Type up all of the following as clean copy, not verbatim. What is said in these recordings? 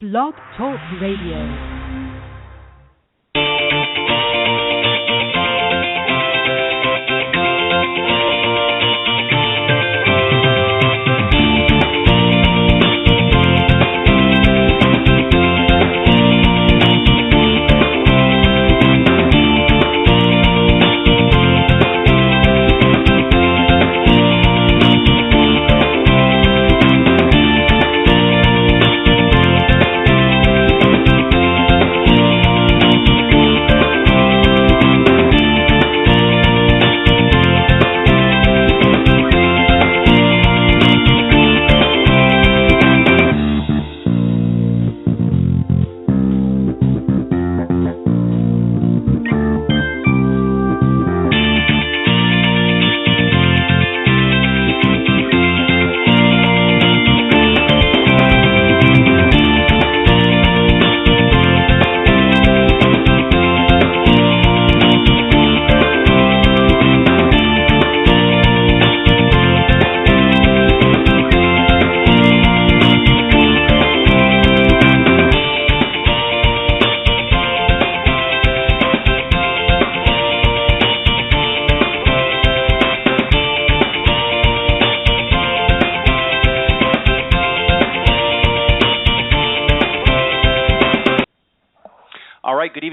Blog Talk Radio.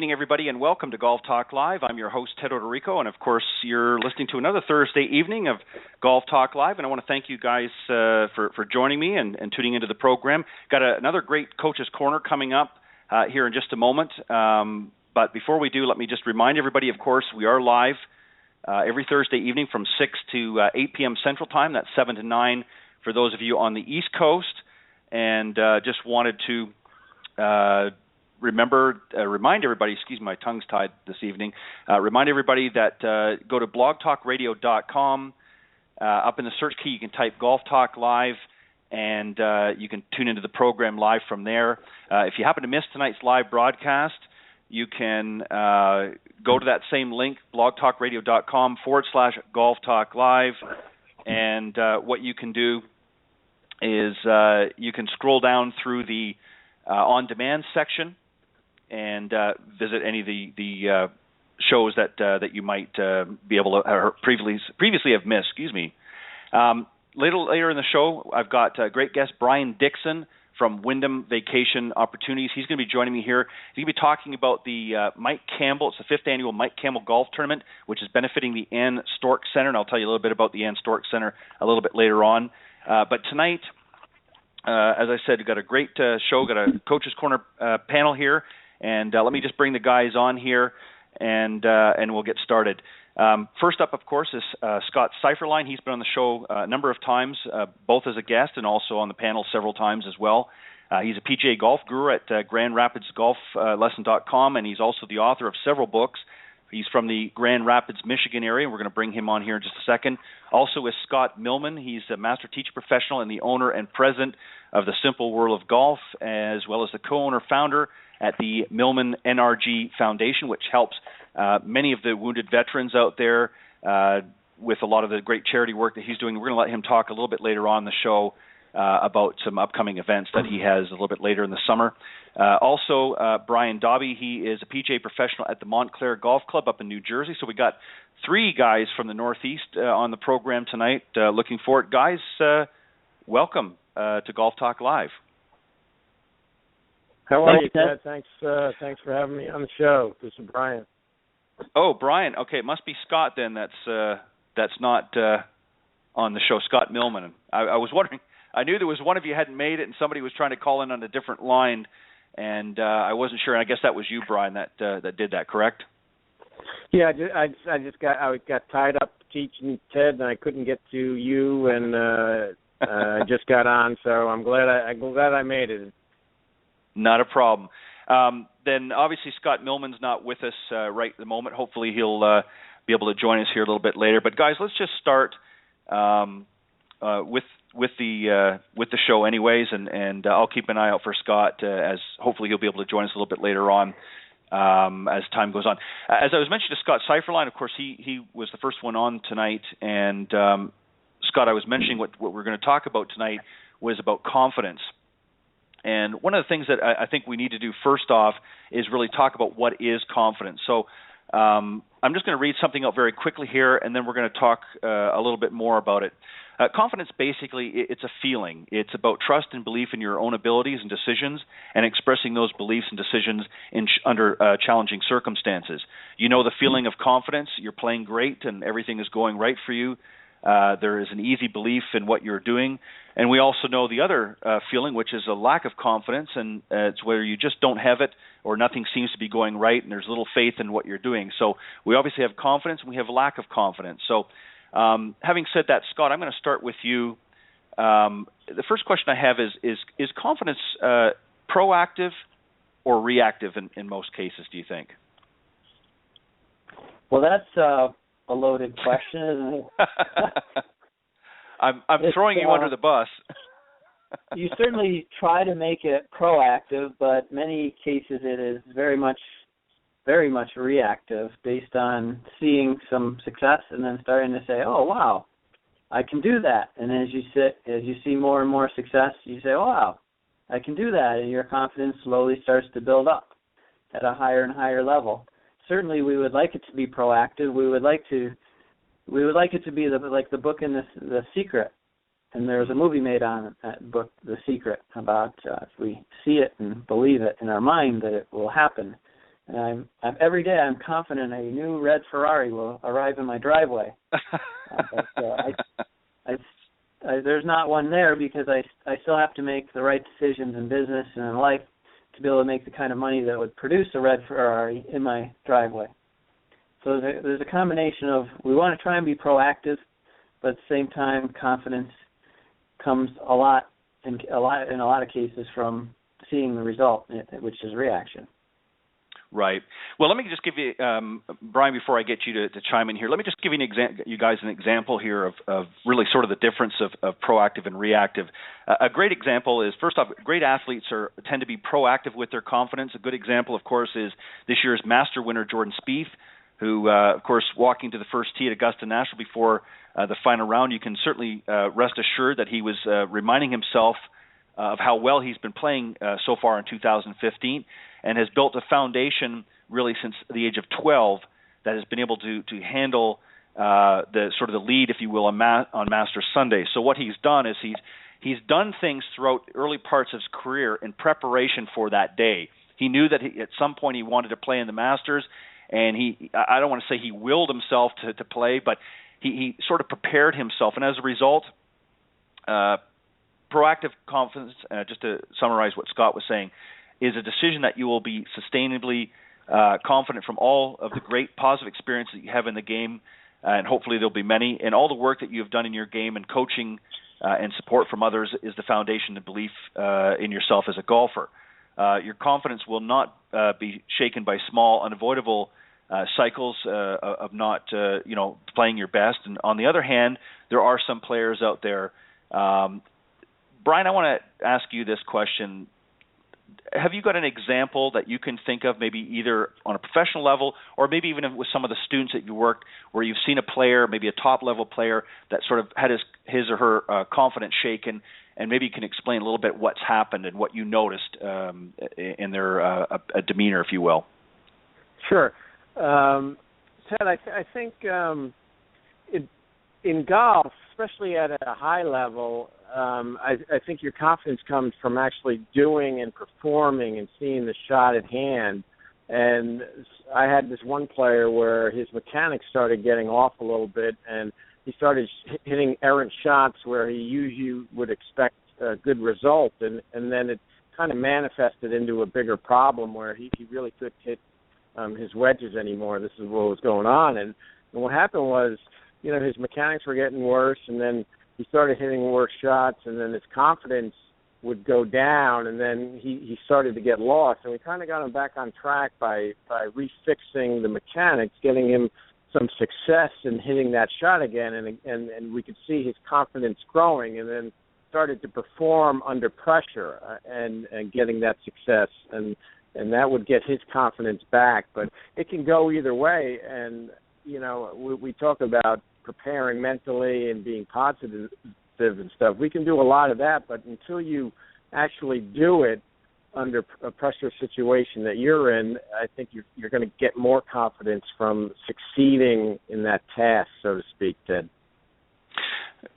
Everybody, and welcome to Golf Talk Live. I'm your host, Ted Odorico, and of course, you're listening to another Thursday evening of Golf Talk Live, and I want to thank you guys for joining me and tuning into the program. Got another great Coach's Corner coming up here in just a moment, but before we do, let me just remind everybody, of course, we are live every Thursday evening from 6 to 8 p.m. Central Time. That's 7 to 9 for those of you on the East Coast, and just wanted to remind everybody, excuse me, my tongue's tied this evening, remind everybody that go to blogtalkradio.com. Up in the search key, you can type Golf Talk Live, and you can tune into the program live from there. If you happen to miss tonight's live broadcast, you can go to that same link, blogtalkradio.com/Golf Talk Live, and what you can do is you can scroll down through the on-demand section and visit any of the shows that you might be able to previously have missed. Excuse me. Later in the show, I've got great guest Bryan Dixon from Wyndham Vacation Opportunities. He's going to be joining me here. He's going to be talking about the Mike Campbell. It's the 5th annual Mike Campbell Golf Tournament, which is benefiting the Ann Stork Center, and I'll tell you a little bit about the Ann Stork Center a little bit later on. But tonight, as I said, we've got a great show, got a Coach's Corner panel here, and let me just bring the guys on here, and we'll get started. First up, of course, is Scott Seiferlein. He's been on the show a number of times, both as a guest and also on the panel several times as well. He's a PGA golf guru at GrandRapidsGolfLesson.com, and he's also the author of several books. He's from the Grand Rapids, Michigan area, and we're going to bring him on here in just a second. Also is Scott Millman. He's a master teacher professional and the owner and president of the Simple World of Golf, as well as the co-owner founder at the Millman NRG Foundation, which helps many of the wounded veterans out there with a lot of the great charity work that he's doing. We're going to let him talk a little bit later on in the show about some upcoming events that he has a little bit later in the summer. Also, Brian Dobby, he is a PGA professional at the Montclair Golf Club up in New Jersey. So we got 3 guys from the Northeast on the program tonight. Looking forward. Guys, welcome to Golf Talk Live. How are you, Ted? Thanks for having me on the show. This is Brian. Oh, Brian. Okay, it must be Scott then. That's not on the show. Scott Millman. I was wondering. I knew there was one of you hadn't made it, and somebody was trying to call in on a different line, and I wasn't sure. And I guess that was you, Brian, that did that. Correct? Yeah, I got tied up teaching Ted, and I couldn't get to you, and I just got on. So I'm glad I made it. Not a problem. Then obviously Scott Millman's not with us right at the moment. Hopefully he'll be able to join us here a little bit later. But guys, let's just start with the show anyways, and I'll keep an eye out for Scott as hopefully he'll be able to join us a little bit later on as time goes on. As I was mentioning to Scott Seiferlein, of course, he was the first one on tonight, and Scott, I was mentioning what we're going to talk about tonight was about confidence. And one of the things that I think we need to do first off is really talk about what is confidence. So I'm just going to read something out very quickly here, and then we're going to talk a little bit more about it. Confidence, basically, it's a feeling. It's about trust and belief in your own abilities and decisions, and expressing those beliefs and decisions under challenging circumstances. You know the feeling of confidence. You're playing great, and everything is going right for you. There is an easy belief in what you're doing. And we also know the other feeling, which is a lack of confidence, and it's where you just don't have it, or nothing seems to be going right, and there's little faith in what you're doing. So we obviously have confidence, and we have lack of confidence. So having said that, Scott, I'm going to start with you. The first question I have is confidence proactive or reactive in most cases, do you think? Well, that's a loaded question, isn't it? I'm throwing you under the bus. You certainly try to make it proactive, but many cases it is very much reactive, based on seeing some success and then starting to say, "Oh, wow, I can do that." And as you see more and more success, you say, "Oh, wow, I can do that," and your confidence slowly starts to build up at a higher and higher level. Certainly, we would like it to be proactive. We would like it to be like the book in The Secret, and there's a movie made on that book, The Secret, about if we see it and believe it in our mind that it will happen. And every day I'm confident a new red Ferrari will arrive in my driveway. There's not one there, because I still have to make the right decisions in business and in life to be able to make the kind of money that would produce a red Ferrari in my driveway. So there's a combination of, we want to try and be proactive, but at the same time, confidence comes in a lot of cases from seeing the result, which is reaction. Right. Well, let me just give you, Bryan, before I get you to chime in here, let me just give you guys an example here of really sort of the difference of proactive and reactive. A great example is, first off, great athletes tend to be proactive with their confidence. A good example, of course, is this year's Master winner, Jordan Spieth, who, of course, walking to the first tee at Augusta National before the final round, you can certainly rest assured that he was reminding himself of how well he's been playing so far in 2015, and has built a foundation really since the age of 12 that has been able to handle the sort of the lead, if you will, on Masters Sunday. So what he's done is he's done things throughout early parts of his career in preparation for that day. He knew that at some point he wanted to play in the Masters, and I don't want to say he willed himself to play, but he sort of prepared himself. And as a result, proactive confidence, just to summarize what Scott was saying, is a decision that you will be sustainably confident from all of the great positive experience that you have in the game, and hopefully there'll be many, and all the work that you have done in your game and coaching and support from others is the foundation and belief in yourself as a golfer. Your confidence will not be shaken by small, unavoidable cycles of not, playing your best. And on the other hand, there are some players out there. Bryan, I want to ask you this question. Have you got an example that you can think of, maybe either on a professional level or maybe even with some of the students that you worked, where you've seen a player, maybe a top-level player, that sort of had his or her confidence shaken, and maybe you can explain a little bit what's happened and what you noticed in their demeanor, if you will? Sure. Ted, I think in golf, especially at a high level, I think your confidence comes from actually doing and performing and seeing the shot at hand. And I had this one player where his mechanics started getting off a little bit, and he started hitting errant shots where he usually would expect a good result, and then it kind of manifested into a bigger problem where he really couldn't hit his wedges anymore. This is what was going on. And what happened was, his mechanics were getting worse, and then he started hitting worse shots, and then his confidence would go down, and then he started to get lost. And we kind of got him back on track by refixing the mechanics, getting him some success in hitting that shot again, and we could see his confidence growing, and then started to perform under pressure and getting that success, and that would get his confidence back. But it can go either way, and we talk about preparing mentally and being positive and stuff. We can do a lot of that, but until you actually do it, under a pressure situation that you're in, I think you're going to get more confidence from succeeding in that task, so to speak, Ted.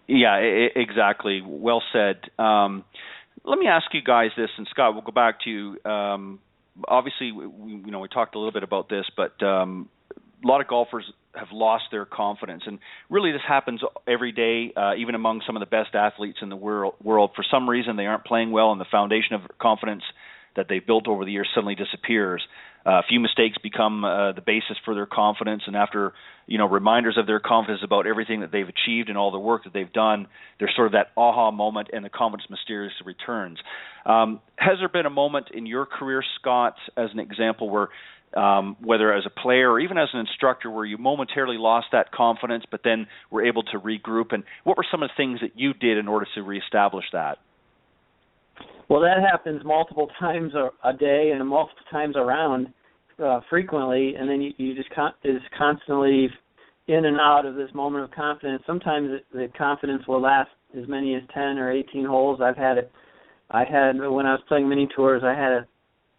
Yeah, exactly. Well said. Let me ask you guys this, and Scott, we'll go back to you. Obviously, we talked a little bit about this, but a lot of golfers have lost their confidence, and really this happens every day, even among some of the best athletes in the world. For some reason, they aren't playing well, and the foundation of confidence that they've built over the years suddenly disappears. A few mistakes become the basis for their confidence, and after reminders of their confidence about everything that they've achieved and all the work that they've done, there's sort of that aha moment, and the confidence mysteriously returns. Has there been a moment in your career, Scott, as an example, where whether as a player or even as an instructor, where you momentarily lost that confidence, but then were able to regroup? And what were some of the things that you did in order to reestablish that? Well, that happens multiple times a day and multiple times around frequently, and then you just is constantly in and out of this moment of confidence. Sometimes the confidence will last as many as 10 or 18 holes. I had when I was playing mini tours,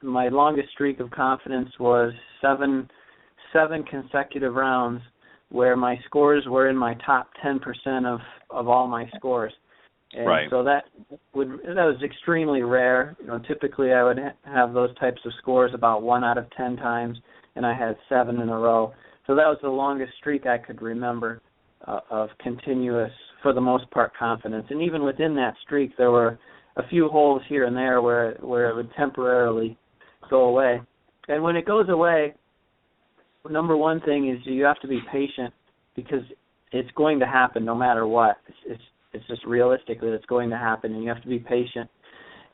my longest streak of confidence was seven consecutive rounds where my scores were in my top 10% of all my scores. And right. So that was extremely rare. Typically I would have those types of scores about 1 out of 10 times, and I had 7 in a row. So that was the longest streak I could remember of continuous, for the most part, confidence. And even within that streak, there were a few holes here and there where it would temporarily go away. And when it goes away, number one thing is you have to be patient, because it's going to happen no matter what. It's just realistic that it's going to happen, and you have to be patient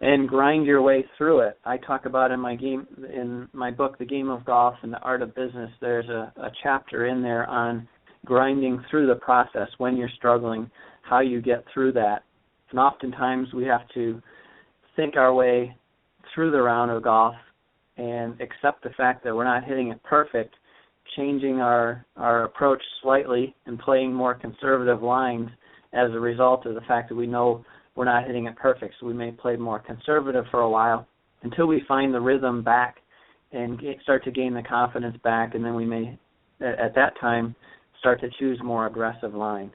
and grind your way through it. I talk about in my book, The Game of Golf and the Art of Business, there's a chapter in there on grinding through the process when you're struggling, how you get through that. And oftentimes we have to think our way through the round of golf and accept the fact that we're not hitting it perfect, changing our approach slightly and playing more conservative lines as a result of the fact that we know we're not hitting it perfect. So we may play more conservative for a while until we find the rhythm back and start to gain the confidence back, and then we may, at that time, start to choose more aggressive lines.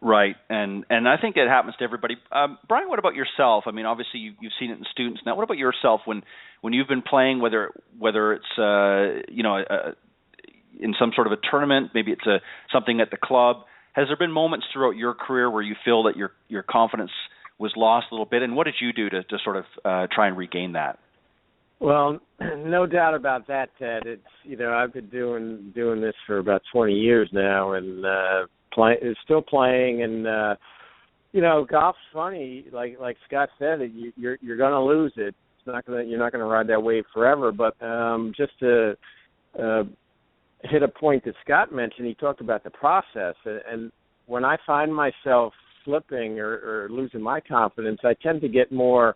Right, and I think it happens to everybody. Bryan, what about yourself? I mean, obviously you've seen it in students. Now, what about yourself when you've been playing, whether it's in some sort of a tournament, maybe it's something at the club? Has there been moments throughout your career where you feel that your confidence was lost a little bit, and what did you do to sort of try and regain that? Well, no doubt about that, Ted. It's I've been doing this for about 20 years now, and still playing, and golf's funny. Like Scott said, you're going to lose it. You're not going to ride that wave forever. But just to hit a point that Scott mentioned, he talked about the process, and when I find myself slipping or losing my confidence, I tend to get more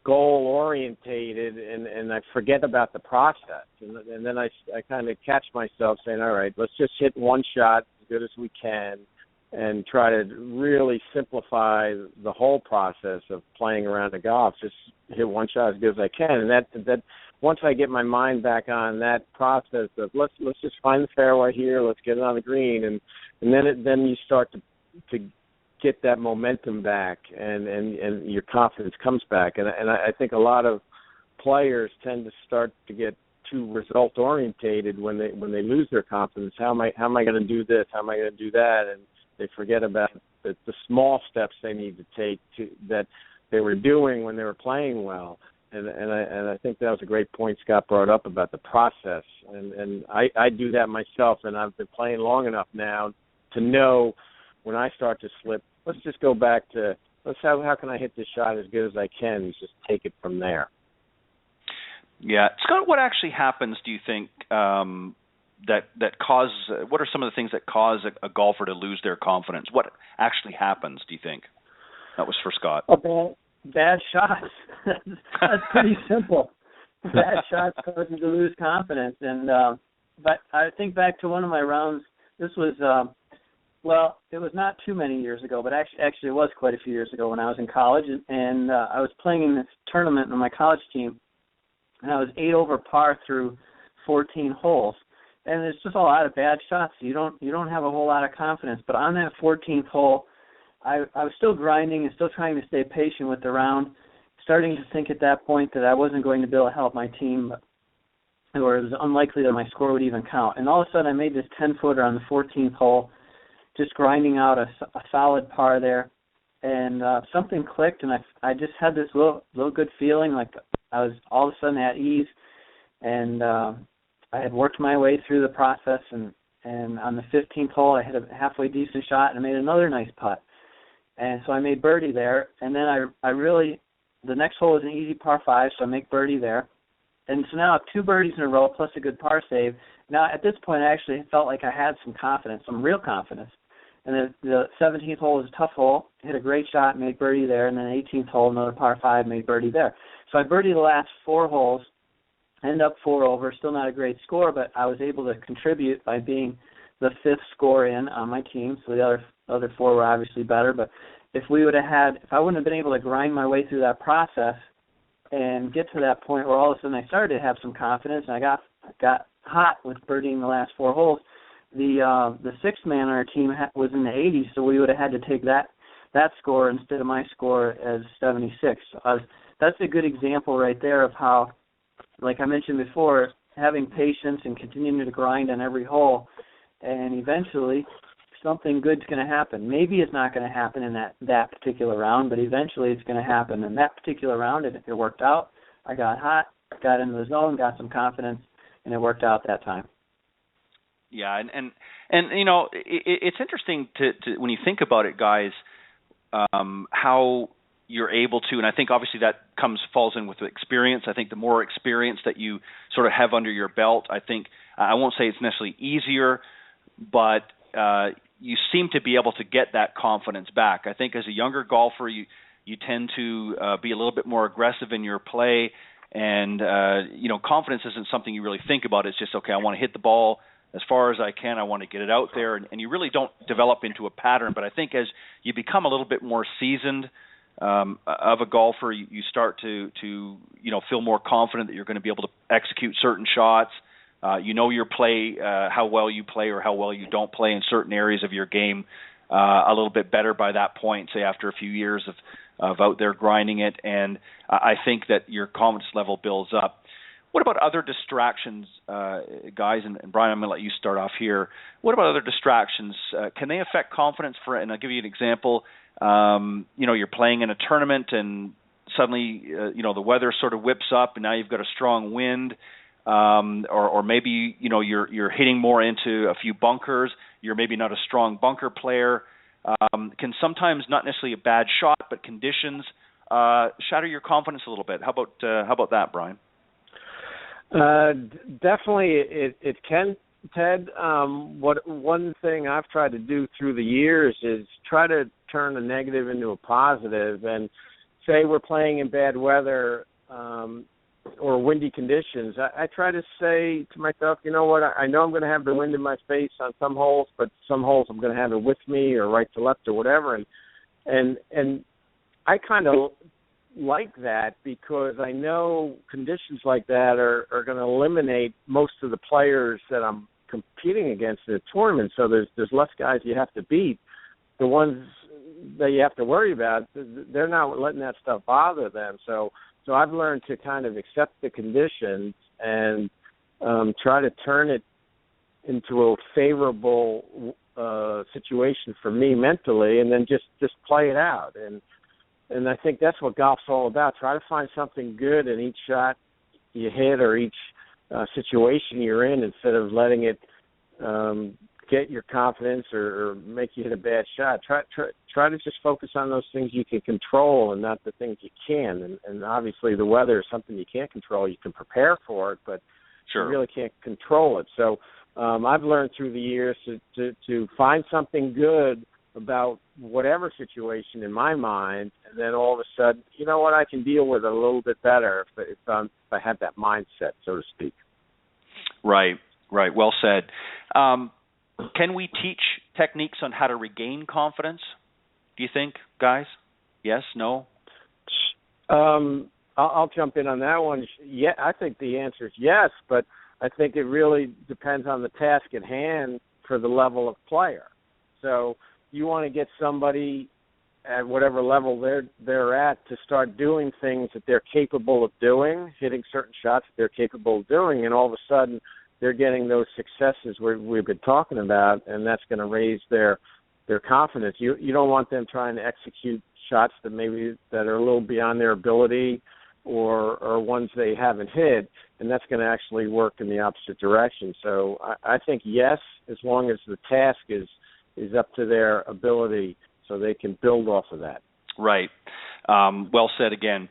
goal orientated, and I forget about the process, and then I kind of catch myself saying, all right, let's just hit one shot as good as we can and try to really simplify the whole process of playing around the golf. Just hit one shot as good as I can, and that once I get my mind back on that process of let's just find the fairway here, let's get it on the green, and then you start to get that momentum back, and your confidence comes back. And I think a lot of players tend to start to get too result orientated when they lose their confidence. How am I going to do this? How am I going to do that? And they forget about the small steps they need to take that they were doing when they were playing well. And I think that was a great point Scott brought up about the process. And I do that myself, and I've been playing long enough now to know when I start to slip, let's just go back to how can I hit this shot as good as I can and just take it from there. Yeah. Scott, what actually happens, do you think, that cause, what are some of the things that cause a golfer to lose their confidence? What actually happens, do you think? That was for Scott. Bad shots. That's pretty simple. Bad shots cause you to lose confidence. And but I think back to one of my rounds. This was Well, it was not too many years ago, but actually it was quite a few years ago when I was in college, and I was playing in this tournament on my college team, and I was 8 over par through 14 holes, and it's just a lot of bad shots. You don't have a whole lot of confidence. But on that 14th hole, I was still grinding and still trying to stay patient with the round, starting to think at that point that I wasn't going to be able to help my team, or it was unlikely that my score would even count. And all of a sudden, I made this 10-footer on the 14th hole, just grinding out a solid par there, and something clicked, and I just had this little good feeling, like I was all of a sudden at ease, and I had worked my way through the process, and on the 15th hole, I hit a halfway decent shot, and I made another nice putt, and so I made birdie there, and then the next hole is an easy par 5, so I make birdie there, and so now I have 2 birdies in a row plus a good par save. Now at this point, I actually felt like I had some confidence, some real confidence. And the 17th hole was a tough hole, hit a great shot, made birdie there, and then the 18th hole, another par 5, made birdie there. So I birdied the last 4 holes, ended up 4 over, still not a great score, but I was able to contribute by being the 5th score in on my team, so the other 4 were obviously better. But if I wouldn't have been able to grind my way through that process and get to that point where all of a sudden I started to have some confidence, and I got hot with birdieing the last 4 holes, the 6th man on our team was in the 80s, so we would have had to take that score instead of my score as 76. So that's a good example right there of how, like I mentioned before, having patience and continuing to grind on every hole, and eventually something good's going to happen. Maybe it's not going to happen in that particular round, but eventually it's going to happen. In that particular round, it worked out. I got hot, got into the zone, got some confidence, and it worked out that time. Yeah, and you know, it's interesting to when you think about it, guys, how you're able to, and I think obviously that falls in with the experience. I think the more experience that you sort of have under your belt, I think, I won't say it's necessarily easier, but you seem to be able to get that confidence back. I think as a younger golfer, you tend to be a little bit more aggressive in your play, and you know, confidence isn't something you really think about. It's just, okay, I want to hit the ball as far as I can, I want to get it out there, and you really don't develop into a pattern. But I think as you become a little bit more seasoned of a golfer, you start to you know, feel more confident that you're going to be able to execute certain shots. You know your play, how well you play or how well you don't play in certain areas of your game a little bit better by that point, say after a few years of out there grinding it. And I think that your confidence level builds up. What about other distractions, guys? And Bryan, I'm going to let you start off here. What about other distractions? Can they affect confidence? And I'll give you an example. You know, you're playing in a tournament, and suddenly, you know, the weather sort of whips up, and now you've got a strong wind, or maybe, you know, you're hitting more into a few bunkers. You're maybe not a strong bunker player. Can sometimes, not necessarily a bad shot, but conditions shatter your confidence a little bit. How about that, Bryan? Definitely it can, Ted. One thing I've tried to do through the years is try to turn a negative into a positive. And say we're playing in bad weather or windy conditions, I try to say to myself, you know what, I know I'm going to have the wind in my face on some holes, but some holes I'm going to have it with me or right to left or whatever. And I kind of like that, because I know conditions like that are going to eliminate most of the players that I'm competing against in a tournament. So there's less guys you have to beat. The ones that you have to worry about, they're not letting that stuff bother them. So I've learned to kind of accept the conditions and try to turn it into a favorable situation for me mentally, and then just play it out. And I think that's what golf's all about. Try to find something good in each shot you hit or each situation you're in, instead of letting it get your confidence or make you hit a bad shot. Try to just focus on those things you can control and not the things you can. And obviously the weather is something you can't control. You can prepare for it, but sure, you really can't control it. So I've learned through the years to find something good about whatever situation in my mind, and then all of a sudden, you know what, I can deal with it a little bit better if I have that mindset, so to speak. Right. Well said. Can we teach techniques on how to regain confidence? Do you think, guys? Yes, no? I'll jump in on that one. Yeah, I think the answer is yes, but I think it really depends on the task at hand for the level of player. So you want to get somebody at whatever level they're at to start doing things that they're capable of doing, hitting certain shots that they're capable of doing, and all of a sudden they're getting those successes we've been talking about, and that's going to raise their confidence. You don't want them trying to execute shots that are a little beyond their ability or ones they haven't hit, and that's going to actually work in the opposite direction. So I think yes, as long as the task is up to their ability, so they can build off of that. Right. Well said again.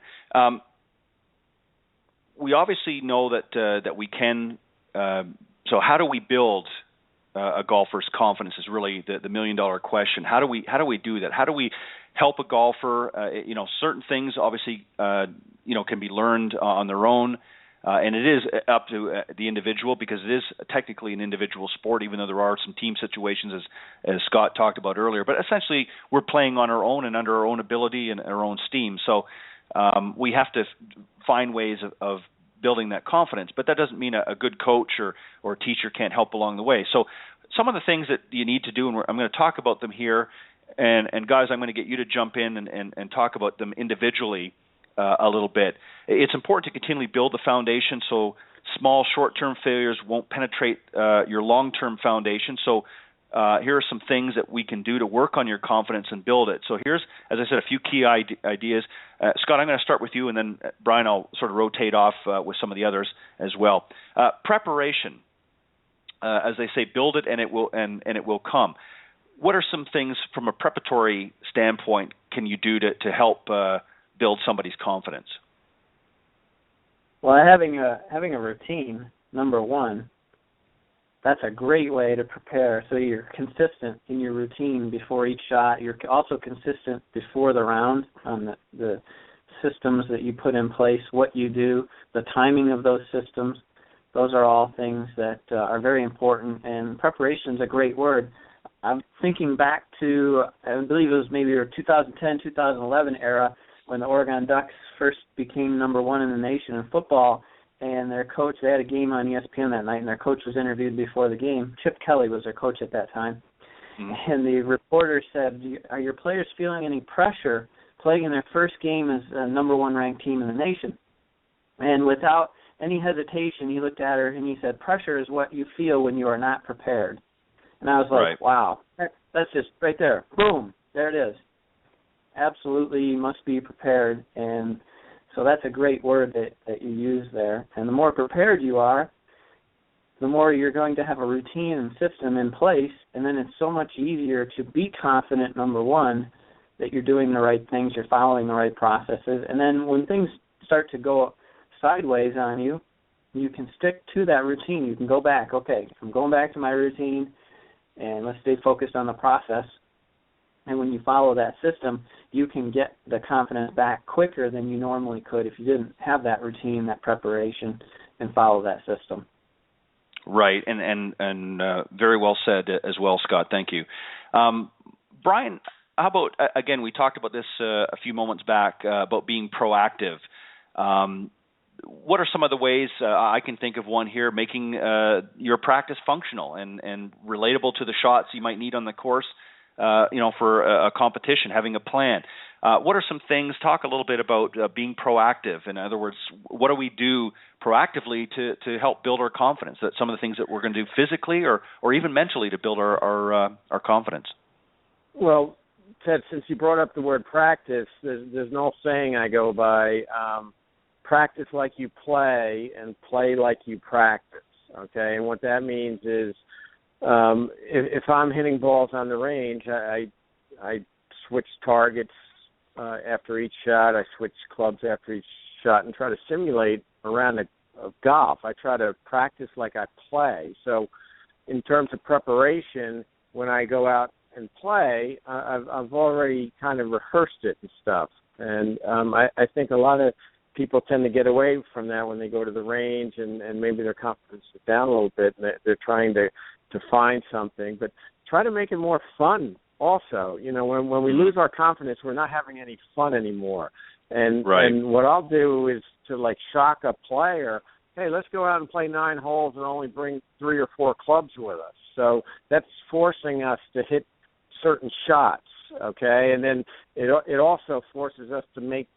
We obviously know that we can. So how do we build a golfer's confidence is really the $1 million question. How do we do that? How do we help a golfer? Certain things obviously can be learned on their own, and it is up to the individual because it is technically an individual sport, even though there are some team situations as Scott talked about earlier. But essentially, we're playing on our own and under our own ability and our own steam. So we have to find ways of building that confidence, but that doesn't mean a good coach or teacher can't help along the way. So some of the things that you need to do, and I'm going to talk about them here, and guys, I'm going to get you to jump in and talk about them individually a little bit. It's important to continually build the foundation so small short-term failures won't penetrate your long-term foundation. So here are some things that we can do to work on your confidence and build it. So here's, as I said, a few key ideas. Scott, I'm going to start with you, and then Bryan, I'll sort of rotate off with some of the others as well. Preparation, as they say, build it and it will come. What are some things from a preparatory standpoint can you do to help build somebody's confidence? Well, having a routine, number one. That's a great way to prepare. So you're consistent in your routine before each shot. You're also consistent before the round on the systems that you put in place, what you do, the timing of those systems. Those are all things that are very important, and preparation is a great word. I'm thinking back to, I believe it was maybe your 2010, 2011 era when the Oregon Ducks first became number one in the nation in football. And their coach, they had a game on ESPN that night, and their coach was interviewed before the game. Chip Kelly was their coach at that time. Mm-hmm. And the reporter said, are your players feeling any pressure playing in their first game as a number one ranked team in the nation? And without any hesitation, he looked at her and he said, pressure is what you feel when you are not prepared. And I was like, right. Wow, that's just right there. Boom, there it is. Absolutely, you must be prepared. And so that's a great word that you use there. And the more prepared you are, the more you're going to have a routine and system in place, and then it's so much easier to be confident, number one, that you're doing the right things, you're following the right processes. And then when things start to go sideways on you, you can stick to that routine. You can go back, okay, I'm going back to my routine, and let's stay focused on the process. And when you follow that system, you can get the confidence back quicker than you normally could if you didn't have that routine, that preparation, and follow that system. Right, and very well said as well, Scott. Thank you. Bryan, how about, again, we talked about this a few moments back about being proactive. What are some of the ways, I can think of one here, making your practice functional and relatable to the shots you might need on the course? For a competition, having a plan. What are some things? Talk a little bit about being proactive. In other words, what do we do proactively to help build our confidence? That's some of the things that we're going to do physically or even mentally to build our confidence. Well, Ted, since you brought up the word practice, there's an old saying I go by, practice like you play and play like you practice, okay? And what that means is, if I'm hitting balls on the range, I switch targets after each shot. I switch clubs after each shot and try to simulate a round of golf. I try to practice like I play. So in terms of preparation, when I go out and play, I've already kind of rehearsed it and stuff. And I think a lot of people tend to get away from that when they go to the range and maybe their confidence is down a little bit and they're trying to find something, but try to make it more fun also. When we lose our confidence, we're not having any fun anymore. And what I'll do is to shock a player, hey, let's go out and play 9 holes and only bring 3 or 4 clubs with us. So that's forcing us to hit certain shots, okay? And then it also forces us to make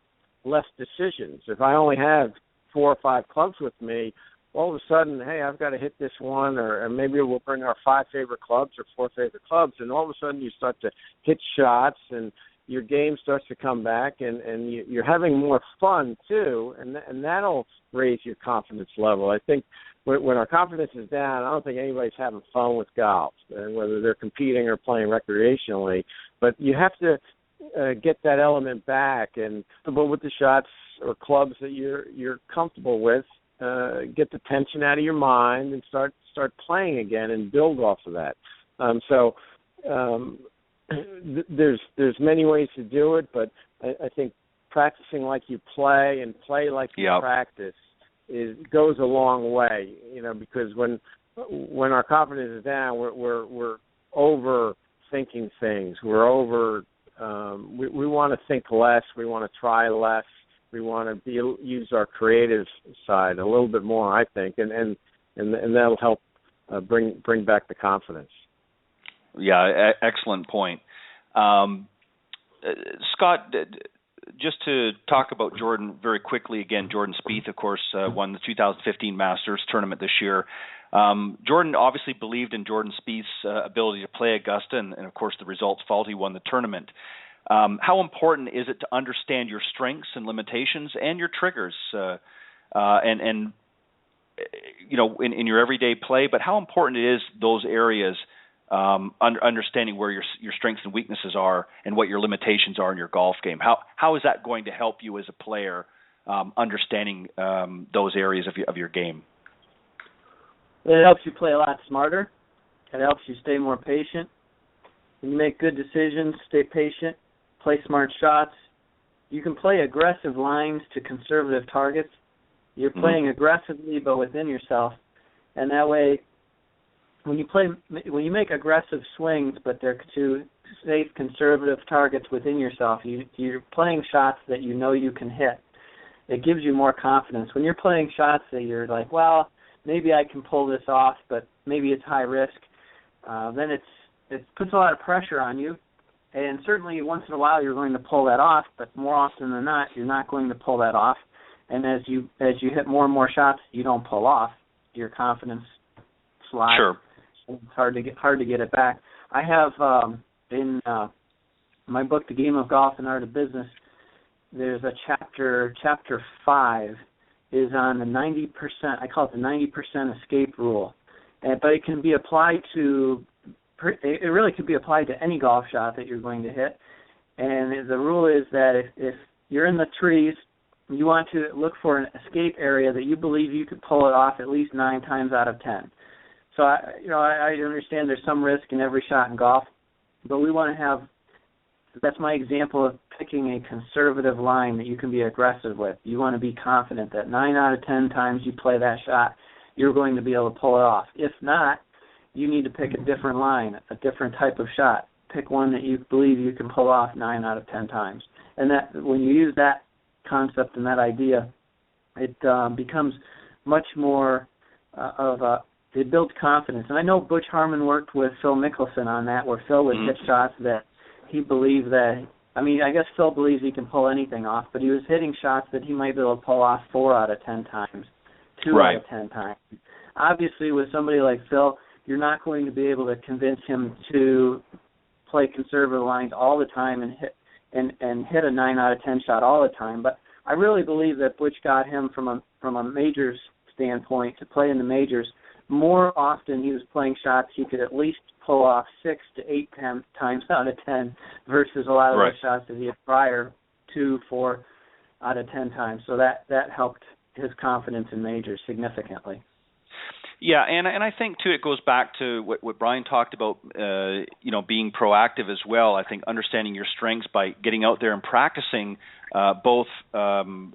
less decisions. If I only have 4 or 5 clubs with me, all of a sudden, hey, I've got to hit this one, or maybe we'll bring our 5 favorite clubs or 4 favorite clubs, and all of a sudden you start to hit shots, and your game starts to come back, and you're having more fun too, and that'll raise your confidence level. I think when our confidence is down, I don't think anybody's having fun with golf, whether they're competing or playing recreationally. But you have to get that element back, and with the shots or clubs that you're comfortable with. Get the tension out of your mind and start playing again and build off of that. There's many ways to do it, but I think practicing like you play and play like you practice goes a long way. Because when our confidence is down, we're overthinking things. We're over. We want to think less. We want to try less. We want to use our creative side a little bit more, I think, and that'll help bring back the confidence. Yeah, excellent point. Scott, just to talk about Jordan very quickly again, Jordan Spieth, of course, won the 2015 Masters tournament this year. Jordan obviously believed in Jordan Spieth's ability to play Augusta, and of course the results followed. He won the tournament. How important is it to understand your strengths and limitations and your triggers, and in your everyday play? But how important it is those areas, understanding where your strengths and weaknesses are, and what your limitations are in your golf game. How is that going to help you as a player, understanding those areas of your game? It helps you play a lot smarter. It helps you stay more patient. When you make good decisions, stay patient. Play smart shots. You can play aggressive lines to conservative targets. You're playing aggressively, but within yourself, and that way, when you make aggressive swings, but they're to safe, conservative targets within yourself, you're playing shots that you know you can hit. It gives you more confidence. When you're playing shots that you're like, well, maybe I can pull this off, but maybe it's high risk, then it puts a lot of pressure on you. And certainly once in a while you're going to pull that off, but more often than not, you're not going to pull that off. And as you hit more and more shots you don't pull off, your confidence slides. Sure. It's hard to get it back. I have in my book, The Game of Golf and Art of Business, there's a chapter 5 is on the 90%, I call it the 90% escape rule. But it can be applied to it really could be applied to any golf shot that you're going to hit. And the rule is that if you're in the trees, you want to look for an escape area that you believe you could pull it off at least 9 times out of 10. So I understand there's some risk in every shot in golf, but we want to have, that's my example of picking a conservative line that you can be aggressive with. You want to be confident that 9 out of 10 times you play that shot, you're going to be able to pull it off. If not, you need to pick a different line, a different type of shot. Pick one that you believe you can pull off 9 out of 10 times. And that when you use that concept and that idea, it becomes much more it builds confidence. And I know Butch Harmon worked with Phil Mickelson on that, where Phil would hit shots that he believed that, I guess Phil believes he can pull anything off, but he was hitting shots that he might be able to pull off 4 out of 10 times, 2 out of 10 times. Obviously, with somebody like Phil, you're not going to be able to convince him to play conservative lines all the time and hit a 9 out of 10 shot all the time. But I really believe that Butch got him from a majors standpoint to play in the majors. More often, he was playing shots he could at least pull off 6 to 8 times out of 10 versus a lot of those shots that he had prior 2, 4 out of 10 times. So that helped his confidence in majors significantly. Yeah, and I think, too, it goes back to what Bryan talked about, being proactive as well. I think understanding your strengths by getting out there and practicing both on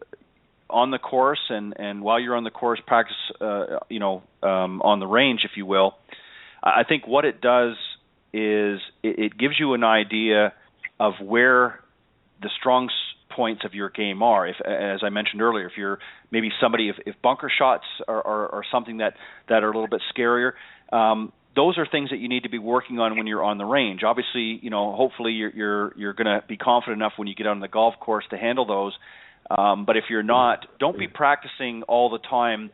the course and while you're on the course, practice, on the range, if you will. I think what it does is it gives you an idea of where the strong points of your game are. If, as I mentioned earlier, if you're maybe somebody, if bunker shots are something that are a little bit scarier, those are things that you need to be working on when you're on the range. Obviously, hopefully you're going to be confident enough when you get out on the golf course to handle those. But if you're not, don't be practicing all the time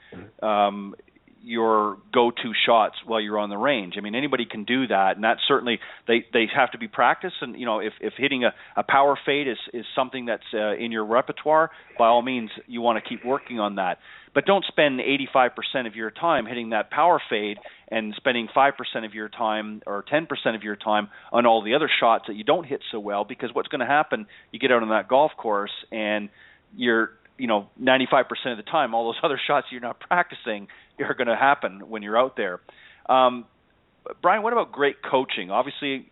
your go-to shots while you're on the range. I mean, anybody can do that, and that's certainly they have to be practiced. And if hitting a power fade is something that's in your repertoire, by all means, you want to keep working on that. But don't spend 85% of your time hitting that power fade and spending 5% of your time or 10% of your time on all the other shots that you don't hit so well, because what's going to happen, you get out on that golf course and you're 95% of the time, all those other shots you're not practicing are going to happen when you're out there. Bryan, what about great coaching? Obviously,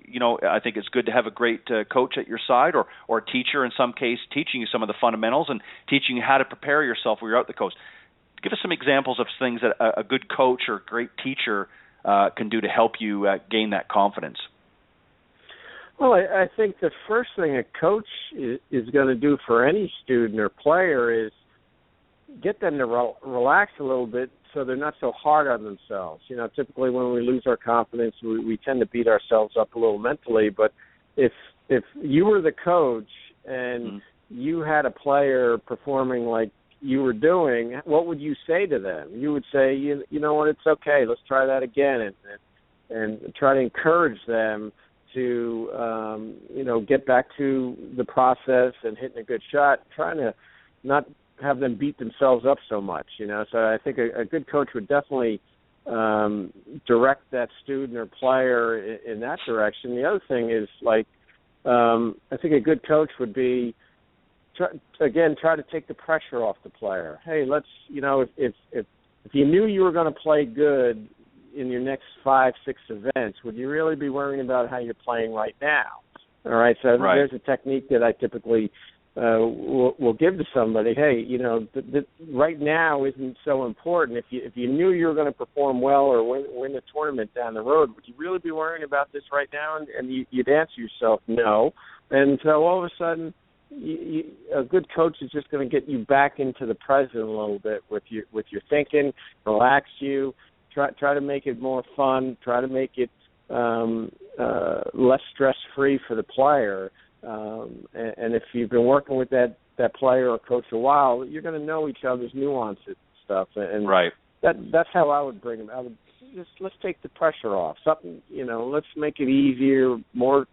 I think it's good to have a great coach at your side, or a teacher in some case, teaching you some of the fundamentals and teaching you how to prepare yourself when you're out the coast. Give us some examples of things that a good coach or great teacher can do to help you gain that confidence. Well, I think the first thing a coach is going to do for any student or player is get them to relax a little bit so they're not so hard on themselves. Typically when we lose our confidence, we tend to beat ourselves up a little mentally. But if you were the coach and you had a player performing like you were doing, what would you say to them? You would say, you know what, it's okay, let's try that again, and try to encourage them to get back to the process and hitting a good shot, trying to not have them beat themselves up so much. So I think a good coach would definitely direct that student or player in that direction. The other thing is, I think a good coach would be try to take the pressure off the player. Hey, let's, if you knew you were going to play good in your next 5-6 events, would you really be worrying about how you're playing right now? All right, so there's a technique that I typically will give to somebody. Hey, right now isn't so important. If you knew you were going to perform well or win the tournament down the road, would you really be worrying about this right now? And you'd answer yourself no. And so all of a sudden, a good coach is just going to get you back into the present a little bit with your thinking, relax you, try to make it more fun, try to make it less stress-free for the player. And if you've been working with that player or coach a while, you're going to know each other's nuances and stuff. And that's how I would bring them. I would let's take the pressure off. Something, let's make it easier, more.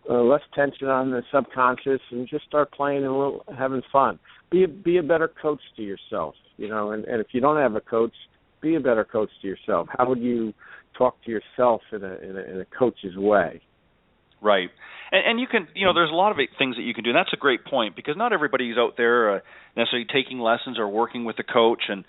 Less tension on the subconscious, and just start playing and having fun. Be a better coach to yourself, and if you don't have a coach, be a better coach to yourself. How would you talk to yourself in a coach's way? Right. And you can, there's a lot of things that you can do. And that's a great point, because not everybody's out there necessarily taking lessons or working with a coach, and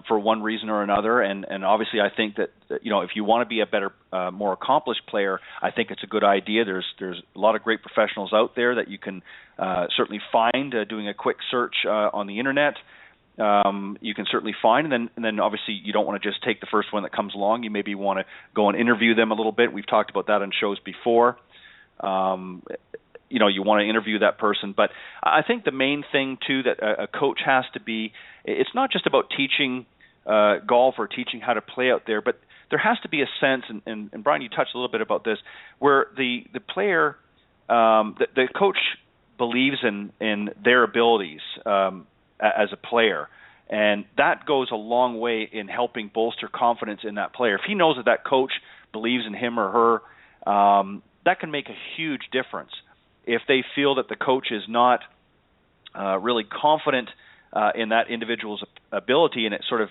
for one reason or another. And obviously I think that, if you want to be a better, more accomplished player, I think it's a good idea. There's a lot of great professionals out there that you can certainly find doing a quick search on the internet. You can certainly find, and then obviously you don't want to just take the first one that comes along. You maybe want to go and interview them a little bit. We've talked about that on shows before. You want to interview that person. But I think the main thing, too, that a coach has to be, it's not just about teaching golf or teaching how to play out there, but there has to be a sense, and Bryan, you touched a little bit about this, where the player, the coach believes in their abilities as a player. And that goes a long way in helping bolster confidence in that player. If he knows that coach believes in him or her, that can make a huge difference. If they feel that the coach is not really confident in that individual's ability, and it sort of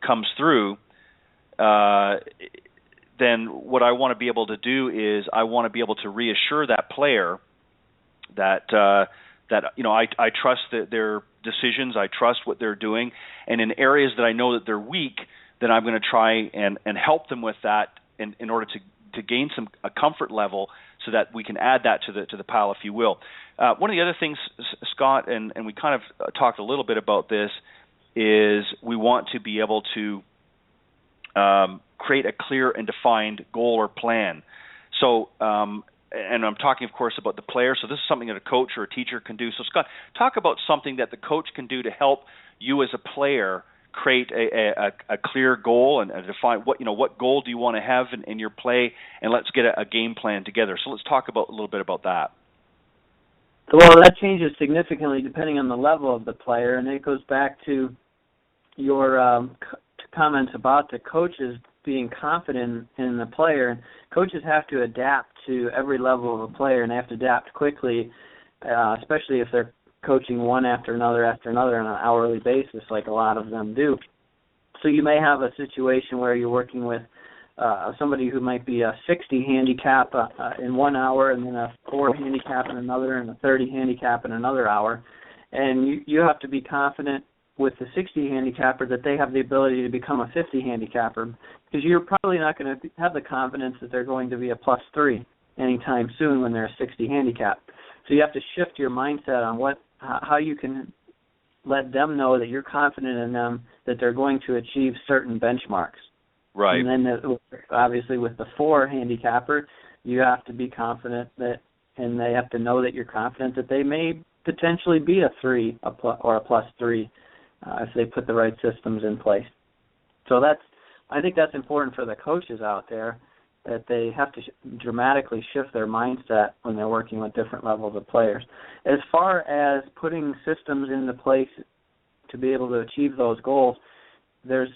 comes through, then what I want to be able to do is I want to be able to reassure that player that I trust their decisions, I trust what they're doing, and in areas that I know that they're weak, then I'm going to try and help them with that in order to gain a comfort level, so that we can add that to the pile, if you will. One of the other things, Scott, and we kind of talked a little bit about this, is we want to be able to create a clear and defined goal or plan. So, and I'm talking, of course, about the player. So this is something that a coach or a teacher can do. So, Scott, talk about something that the coach can do to help you as a player create a clear goal and define what goal do you want to have in your play, and let's get a game plan together. So let's talk a little bit about that. Well, that changes significantly depending on the level of the player, and it goes back to your comments about the coaches being confident in the player. Coaches have to adapt to every level of a player, and they have to adapt quickly, especially if they're coaching one after another on an hourly basis like a lot of them do. So you may have a situation where you're working with somebody who might be a 60 handicap in 1 hour, and then a 4 handicap in another, and a 30 handicap in another hour. And you have to be confident with the 60 handicapper that they have the ability to become a 50 handicapper, because you're probably not going to have the confidence that they're going to be a +3 anytime soon when they're a 60 handicap. So you have to shift your mindset on how you can let them know that you're confident in them, that they're going to achieve certain benchmarks. Right. And then obviously with the 4 handicapper, you have to be confident and they have to know that you're confident that they may potentially be a 3 or a +3 if they put the right systems in place. So I think that's important for the coaches out there, that they have to dramatically shift their mindset when they're working with different levels of players. As far as putting systems into place to be able to achieve those goals, there's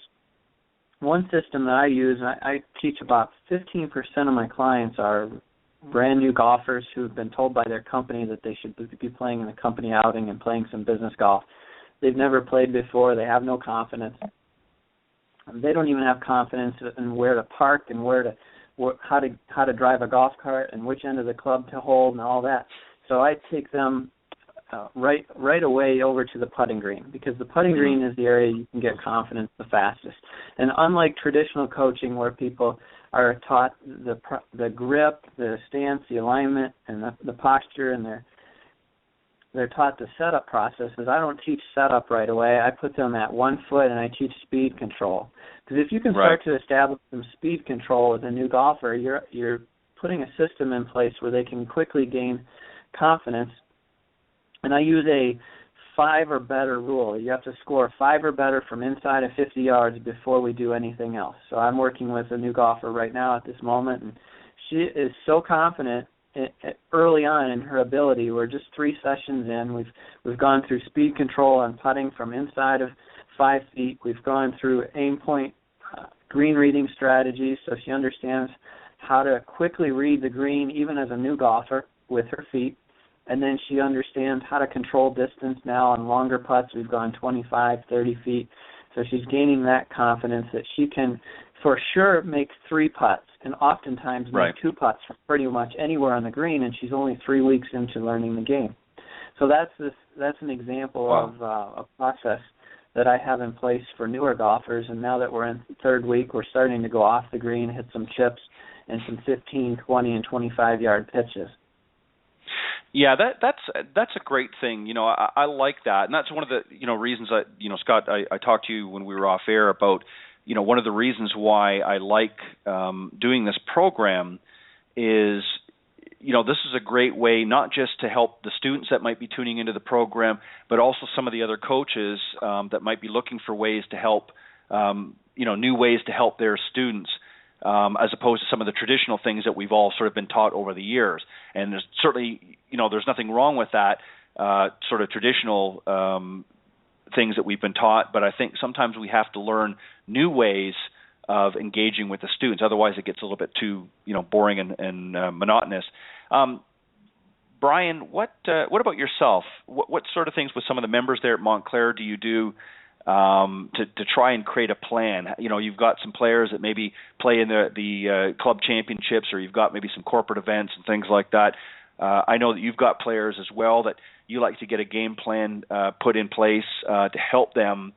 one system that I use, and I teach about 15% of my clients are brand new golfers who've been told by their company that they should be playing in a company outing and playing some business golf. They've never played before. They have no confidence. They don't even have confidence in where to park and how to drive a golf cart and which end of the club to hold and all that. So I take them right away over to the putting green, because the putting green is the area you can get confidence the fastest. And unlike traditional coaching where people are taught the grip, the stance, the alignment, and the posture, and they're taught the setup processes, I don't teach setup right away. I put them at 1 foot and I teach speed control. Because if you can start to establish some speed control with a new golfer, you're putting a system in place where they can quickly gain confidence. And I use a 5 or better rule. You have to score 5 or better from inside of 50 yards before we do anything else. So I'm working with a new golfer right now at this moment, and she is so confident early on in her ability. We're just 3 sessions in. We've gone through speed control on putting from inside of 5 feet. We've gone through aim point green reading strategies, so she understands how to quickly read the green even as a new golfer with her feet. And then she understands how to control distance now on longer putts. We've gone 25, 30 feet. So she's gaining that confidence that she can for sure make 3 putts, and oftentimes make 2 putts from pretty much anywhere on the green, and she's only 3 weeks into learning the game. So that's an example of a process that I have in place for newer golfers, and now that we're in the 3rd week, we're starting to go off the green, hit some chips, and some 15, 20, and 25-yard pitches. Yeah, that's a great thing. I like that, and that's one of the reasons that Scott, I talked to you when we were off air about one of the reasons why I like doing this program is this is a great way not just to help the students that might be tuning into the program, but also some of the other coaches that might be looking for ways to help new ways to help their students. As opposed to some of the traditional things that we've all sort of been taught over the years. And there's certainly, there's nothing wrong with that sort of traditional things that we've been taught, but I think sometimes we have to learn new ways of engaging with the students. Otherwise it gets a little bit too, boring and monotonous. Bryan, what about yourself? What sort of things with some of the members there at Montclair do you do to try and create a plan? You've got some players that maybe play in the club championships, or you've got maybe some corporate events and things like that. I know that you've got players as well that you like to get a game plan put in place to help them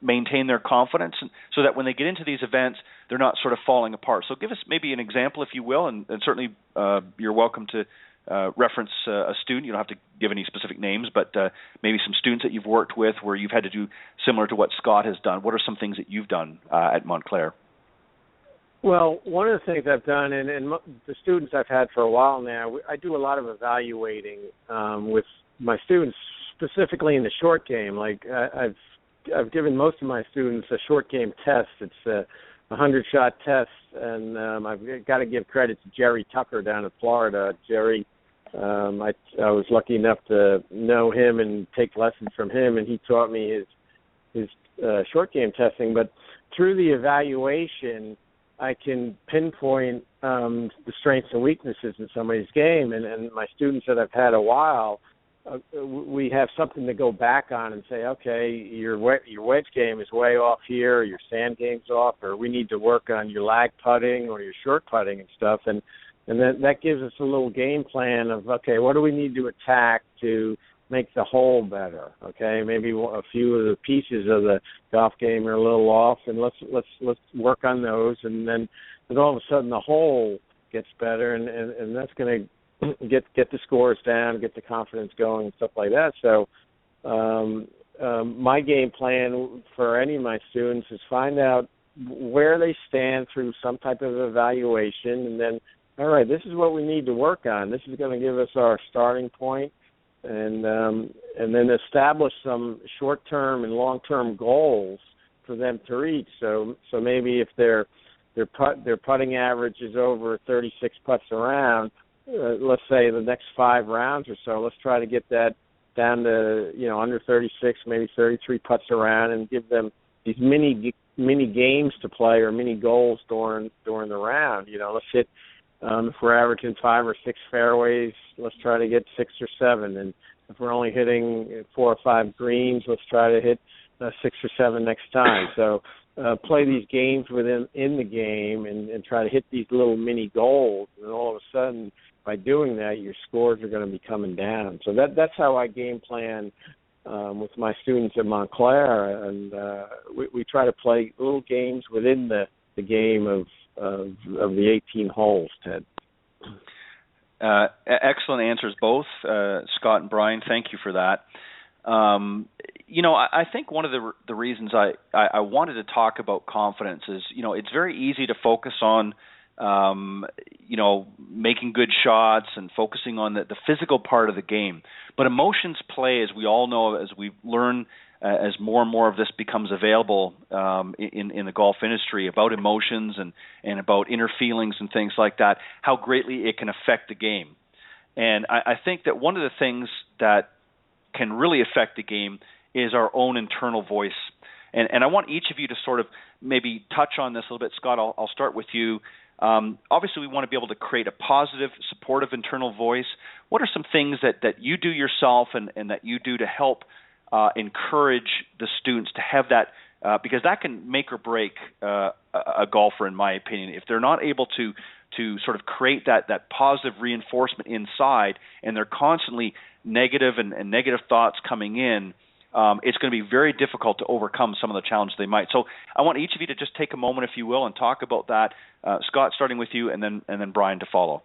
maintain their confidence, so that when they get into these events, they're not sort of falling apart. So give us maybe an example, if you will, and certainly you're welcome to reference a student. You don't have to give any specific names, but maybe some students that you've worked with where you've had to do similar to what Scott has done. What are some things that you've done at Montclair? Well, one of the things I've done, and the students I've had for a while now, I do a lot of evaluating with my students, specifically in the short game. Like I've given most of my students a short game test. It's a 100-shot test, and I've got to give credit to Jerry Tucker down in Florida. Jerry, I was lucky enough to know him and take lessons from him, and he taught me his short game testing. But through the evaluation, I can pinpoint the strengths and weaknesses in somebody's game, and my students that I've had a while, we have something to go back on and say, okay, your wedge game is way off here, or your sand game's off, or we need to work on your lag putting or your short putting and stuff, and then that gives us a little game plan of, okay, what do we need to attack to make the whole better? Okay, maybe a few of the pieces of the golf game are a little off, and let's work on those, and then all of a sudden the whole gets better, and that's going to get the scores down, get the confidence going, and stuff like that. So my game plan for any of my students is find out where they stand through some type of evaluation, and then, all right, this is what we need to work on. This is going to give us our starting point, and then establish some short-term and long-term goals for them to reach. So maybe if their putting average is over 36 putts around, let's say the next 5 rounds or so, let's try to get that down to under 36, maybe 33 putts around, and give them these mini games to play or mini goals during the round. Let's hit if we're averaging 5 or 6 fairways, let's try to get 6 or 7, and if we're only hitting 4 or 5 greens, let's try to hit 6 or 7 next time. So play these games in the game and try to hit these little mini goals, and all of a sudden, by doing that, your scores are going to be coming down. So that's how I game plan with my students at Montclair, and we try to play little games within the game of the 18 holes, Ted. Excellent answers, both Scott and Bryan. Thank you for that. I think one of the reasons I wanted to talk about confidence is, it's very easy to focus on making good shots and focusing on the physical part of the game. But emotions play, as we all know, as we learn, as more and more of this becomes available in the golf industry, about emotions and about inner feelings and things like that, how greatly it can affect the game. And I think that one of the things that can really affect the game is our own internal voice. And I want each of you to sort of maybe touch on this a little bit. Scott, I'll start with you. Obviously, we want to be able to create a positive, supportive internal voice. What are some things that you do yourself and that you do to help encourage the students to have that, because that can make or break a golfer, in my opinion. If they're not able to sort of create that positive reinforcement inside, and they're constantly negative and negative thoughts coming in, it's going to be very difficult to overcome some of the challenges they might. So I want each of you to just take a moment, if you will, and talk about that. Scott, starting with you, and then Bryan to follow.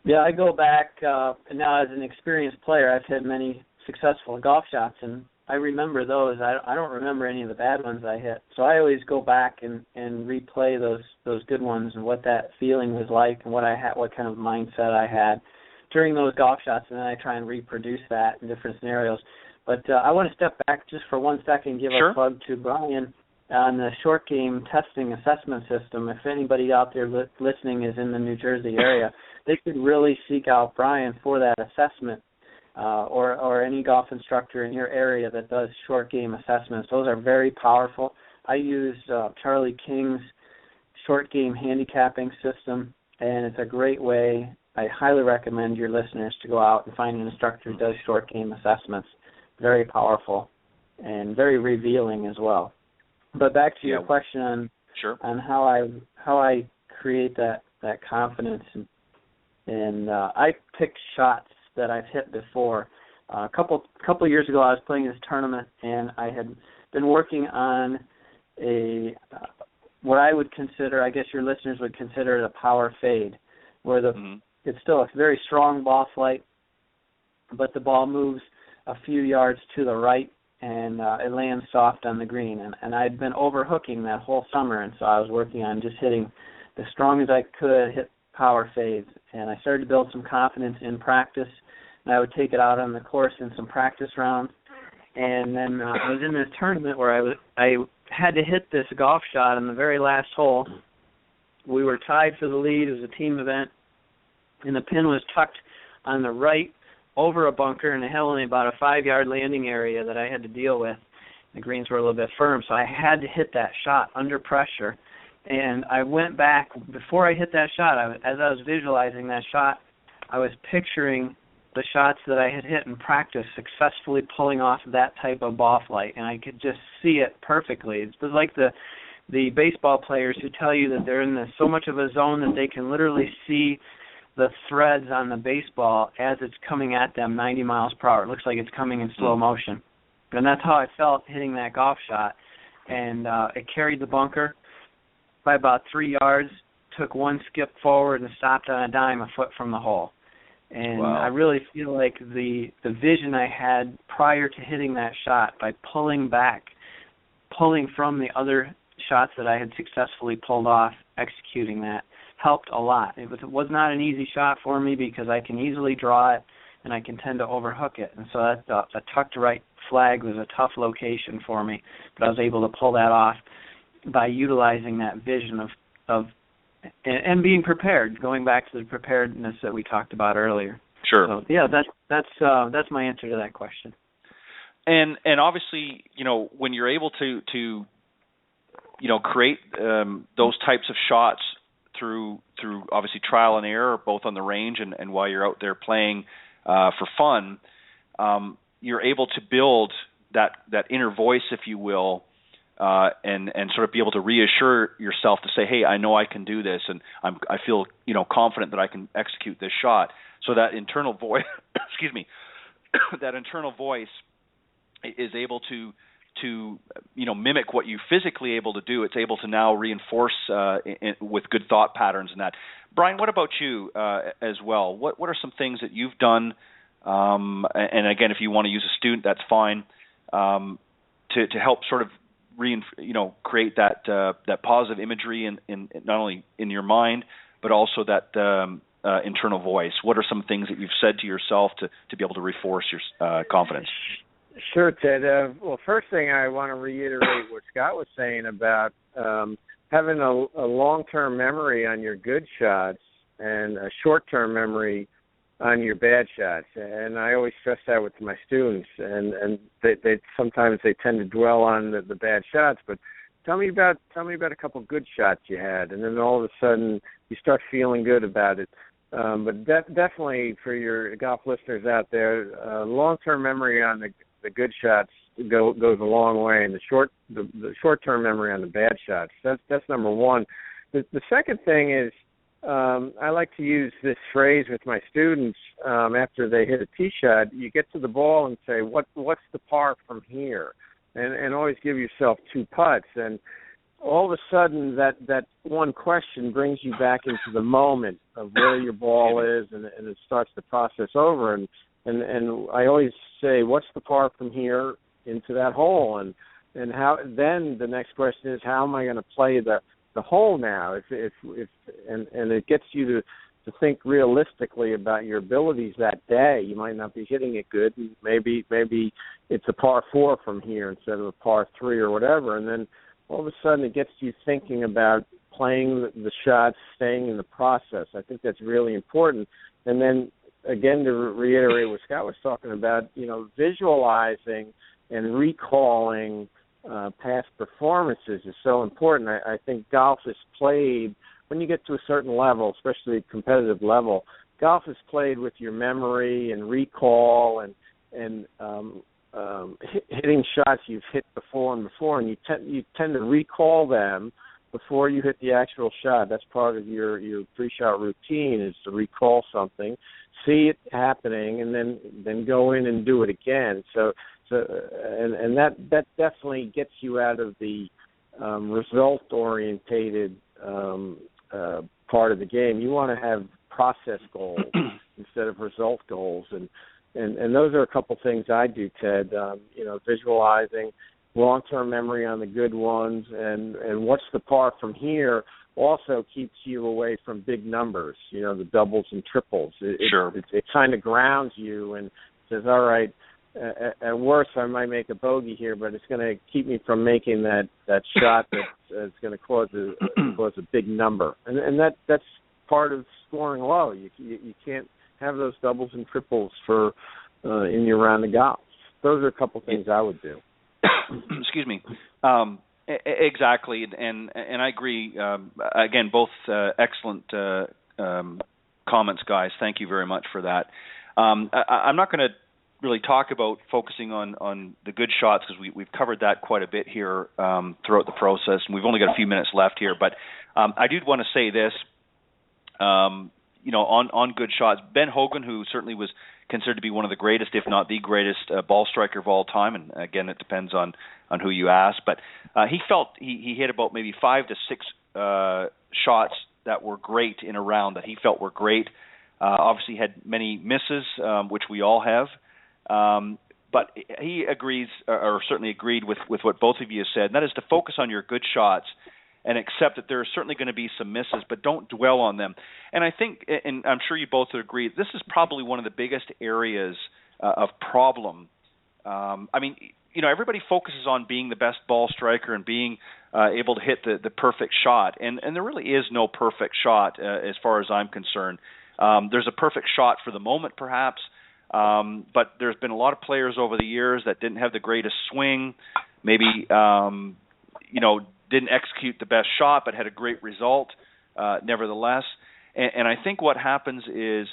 Yeah, I go back, and now as an experienced player, I've had many successful golf shots, and I remember those. I don't remember any of the bad ones I hit. So I always go back and replay those good ones and what that feeling was like and what kind of mindset I had during those golf shots, and then I try and reproduce that in different scenarios. But I want to step back just for 1 second and give a plug to Bryan on the short game testing assessment system. If anybody out there listening is in the New Jersey area, they could really seek out Bryan for that assessment, or any golf instructor in your area that does short game assessments. Those are very powerful. I use Charlie King's short game handicapping system, and it's a great way. I highly recommend your listeners to go out and find an instructor who does short game assessments. Very powerful and very revealing as well. But back to your question on how I create that confidence, and I pick shots that I've hit before. A couple years ago, I was playing this tournament, and I had been working on what I would consider, I guess your listeners would consider it a power fade, where the it's still a very strong ball flight, but the ball moves a few yards to the right, and it lands soft on the green. And I'd been overhooking that whole summer, and so I was working on just hitting as strong as I could, hit power fades. And I started to build some confidence in practice, and I would take it out on the course in some practice rounds. And then I was in this tournament where I had to hit this golf shot on the very last hole. We were tied for the lead. It was a team event, and the pin was tucked on the right over a bunker, and it had only about a 5-yard landing area that I had to deal with. The greens were a little bit firm, so I had to hit that shot under pressure. And I went back, before I hit that shot, as I was visualizing that shot, I was picturing the shots that I had hit in practice, successfully pulling off that type of ball flight, and I could just see it perfectly. It was like the baseball players who tell you that they're in so much of a zone that they can literally see the threads on the baseball as it's coming at them 90 miles per hour. It looks like it's coming in slow motion. And that's how I felt hitting that golf shot. And it carried the bunker by about 3 yards, took one skip forward, and stopped on a dime a foot from the hole. And wow. I really feel like the vision I had prior to hitting that shot, by pulling from the other shots that I had successfully pulled off, executing that, helped a lot. It was not an easy shot for me because I can easily draw it and I can tend to overhook it. And so that a tucked right flag was a tough location for me, but I was able to pull that off by utilizing that vision of and being prepared, going back to the preparedness that we talked about earlier. Sure. So, yeah, that's my answer to that question. And obviously, when you're able to create those types of shots through obviously trial and error, both on the range and while you're out there playing for fun, you're able to build that inner voice, if you will, and sort of be able to reassure yourself to say, hey, I know I can do this, and I feel confident that I can execute this shot. So that internal voice, excuse me, that internal voice is able to mimic what you physically able to do. It's able to now reinforce with good thought patterns and that. Bryan, what about you as well? What are some things that you've done? And again, if you want to use a student, that's fine. To help sort of create that positive imagery in not only in your mind, but also that internal voice. What are some things that you've said to yourself to be able to reinforce your confidence? Sure, Ted. Well, first thing I want to reiterate what Scott was saying about having a long-term memory on your good shots and a short-term memory on your bad shots. And I always stress that with my students. And they sometimes they tend to dwell on the bad shots, but tell me about a couple good shots you had, and then all of a sudden you start feeling good about it. But definitely for your golf listeners out there, long-term memory on the good shots goes a long way, and the short-term memory on the bad shots. That's number one. The second thing is I like to use this phrase with my students after they hit a tee shot. You get to the ball and say, what's the par from here? And always give yourself 2 putts. And all of a sudden that one question brings you back into the moment of where your ball is, and it starts the process over. And I always say, what's the par from here into that hole? And how? Then the next question is, how am I going to play the hole now? If it gets you to think realistically about your abilities that day. You might not be hitting it good. Maybe it's a par 4 from here instead of a par 3 or whatever. And then all of a sudden it gets you thinking about playing the shots, staying in the process. I think that's really important. And then again, to reiterate what Scott was talking about, visualizing and recalling past performances is so important. I think golf is played, when you get to a certain level, especially a competitive level, golf is played with your memory and recall and hitting shots you've hit before, and you tend to recall them before you hit the actual shot. That's part of your pre-shot routine, is to recall something, see it happening, and then go in and do it again. So that definitely gets you out of the result-orientated part of the game. You want to have process goals instead of result goals. And those are a couple things I do, Ted. Visualizing, long-term memory on the good ones, and what's the par from here also keeps you away from big numbers, the doubles and triples. It kind of grounds you and says, all right, at worst I might make a bogey here, but it's going to keep me from making that shot that's going to cause a big number. And that's part of scoring low. You can't have those doubles and triples in your round of golf. Those are a couple things I would do. Excuse me. Exactly, and I agree. Again, both excellent comments, guys. Thank you very much for that. I'm not going to really talk about focusing on the good shots because we've covered that quite a bit here throughout the process, and we've only got a few minutes left here. But I do want to say this, on good shots. Ben Hogan, who certainly was considered to be one of the greatest, if not the greatest, ball striker of all time, and again, it depends on who you ask, but he felt he hit about maybe 5 to 6 shots that were great in a round that he felt were great. Obviously had many misses, which we all have. But he agrees, or certainly agreed with what both of you said, and that is to focus on your good shots and accept that there are certainly going to be some misses, but don't dwell on them. And I think, and I'm sure you both would agree, this is probably one of the biggest areas of problem. Everybody focuses on being the best ball striker and being able to hit the perfect shot, and there really is no perfect shot as far as I'm concerned. There's a perfect shot for the moment, perhaps, but there's been a lot of players over the years that didn't have the greatest swing, maybe didn't execute the best shot but had a great result nevertheless. And I think what happens is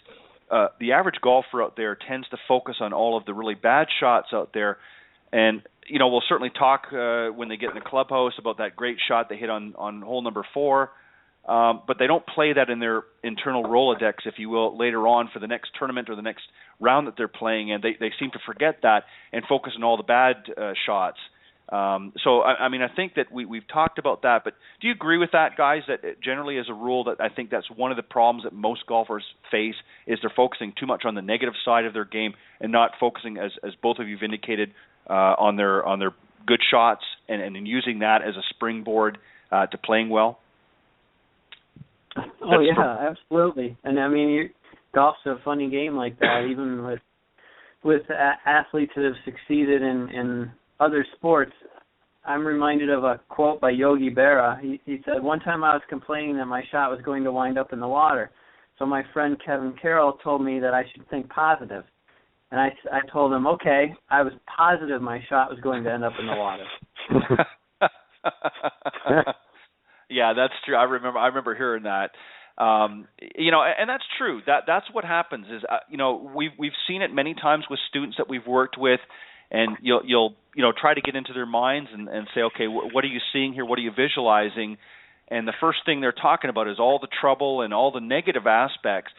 the average golfer out there tends to focus on all of the really bad shots out there. And, we'll certainly talk when they get in the clubhouse about that great shot they hit on hole number 4. But they don't play that in their internal Rolodex, if you will, later on for the next tournament or the next round that they're playing. And they seem to forget that and focus on all the bad shots. So I think that we've talked about that, but do you agree with that, guys, that generally as a rule that I think that's one of the problems that most golfers face is they're focusing too much on the negative side of their game and not focusing, as both of you have indicated, on their good shots and using that as a springboard to playing well? Oh, yeah, absolutely. And, golf's a funny game like that, even with athletes that have succeeded in other sports. I'm reminded of a quote by Yogi Berra. He said, one time I was complaining that my shot was going to wind up in the water. So my friend Kevin Carroll told me that I should think positive. And I told him, okay, I was positive my shot was going to end up in the water. Yeah, that's true. I remember hearing that. And that's true. That's what happens is, we've seen it many times with students that we've worked with. And you'll try to get into their minds and say, okay, what are you seeing here? What are you visualizing? And the first thing they're talking about is all the trouble and all the negative aspects,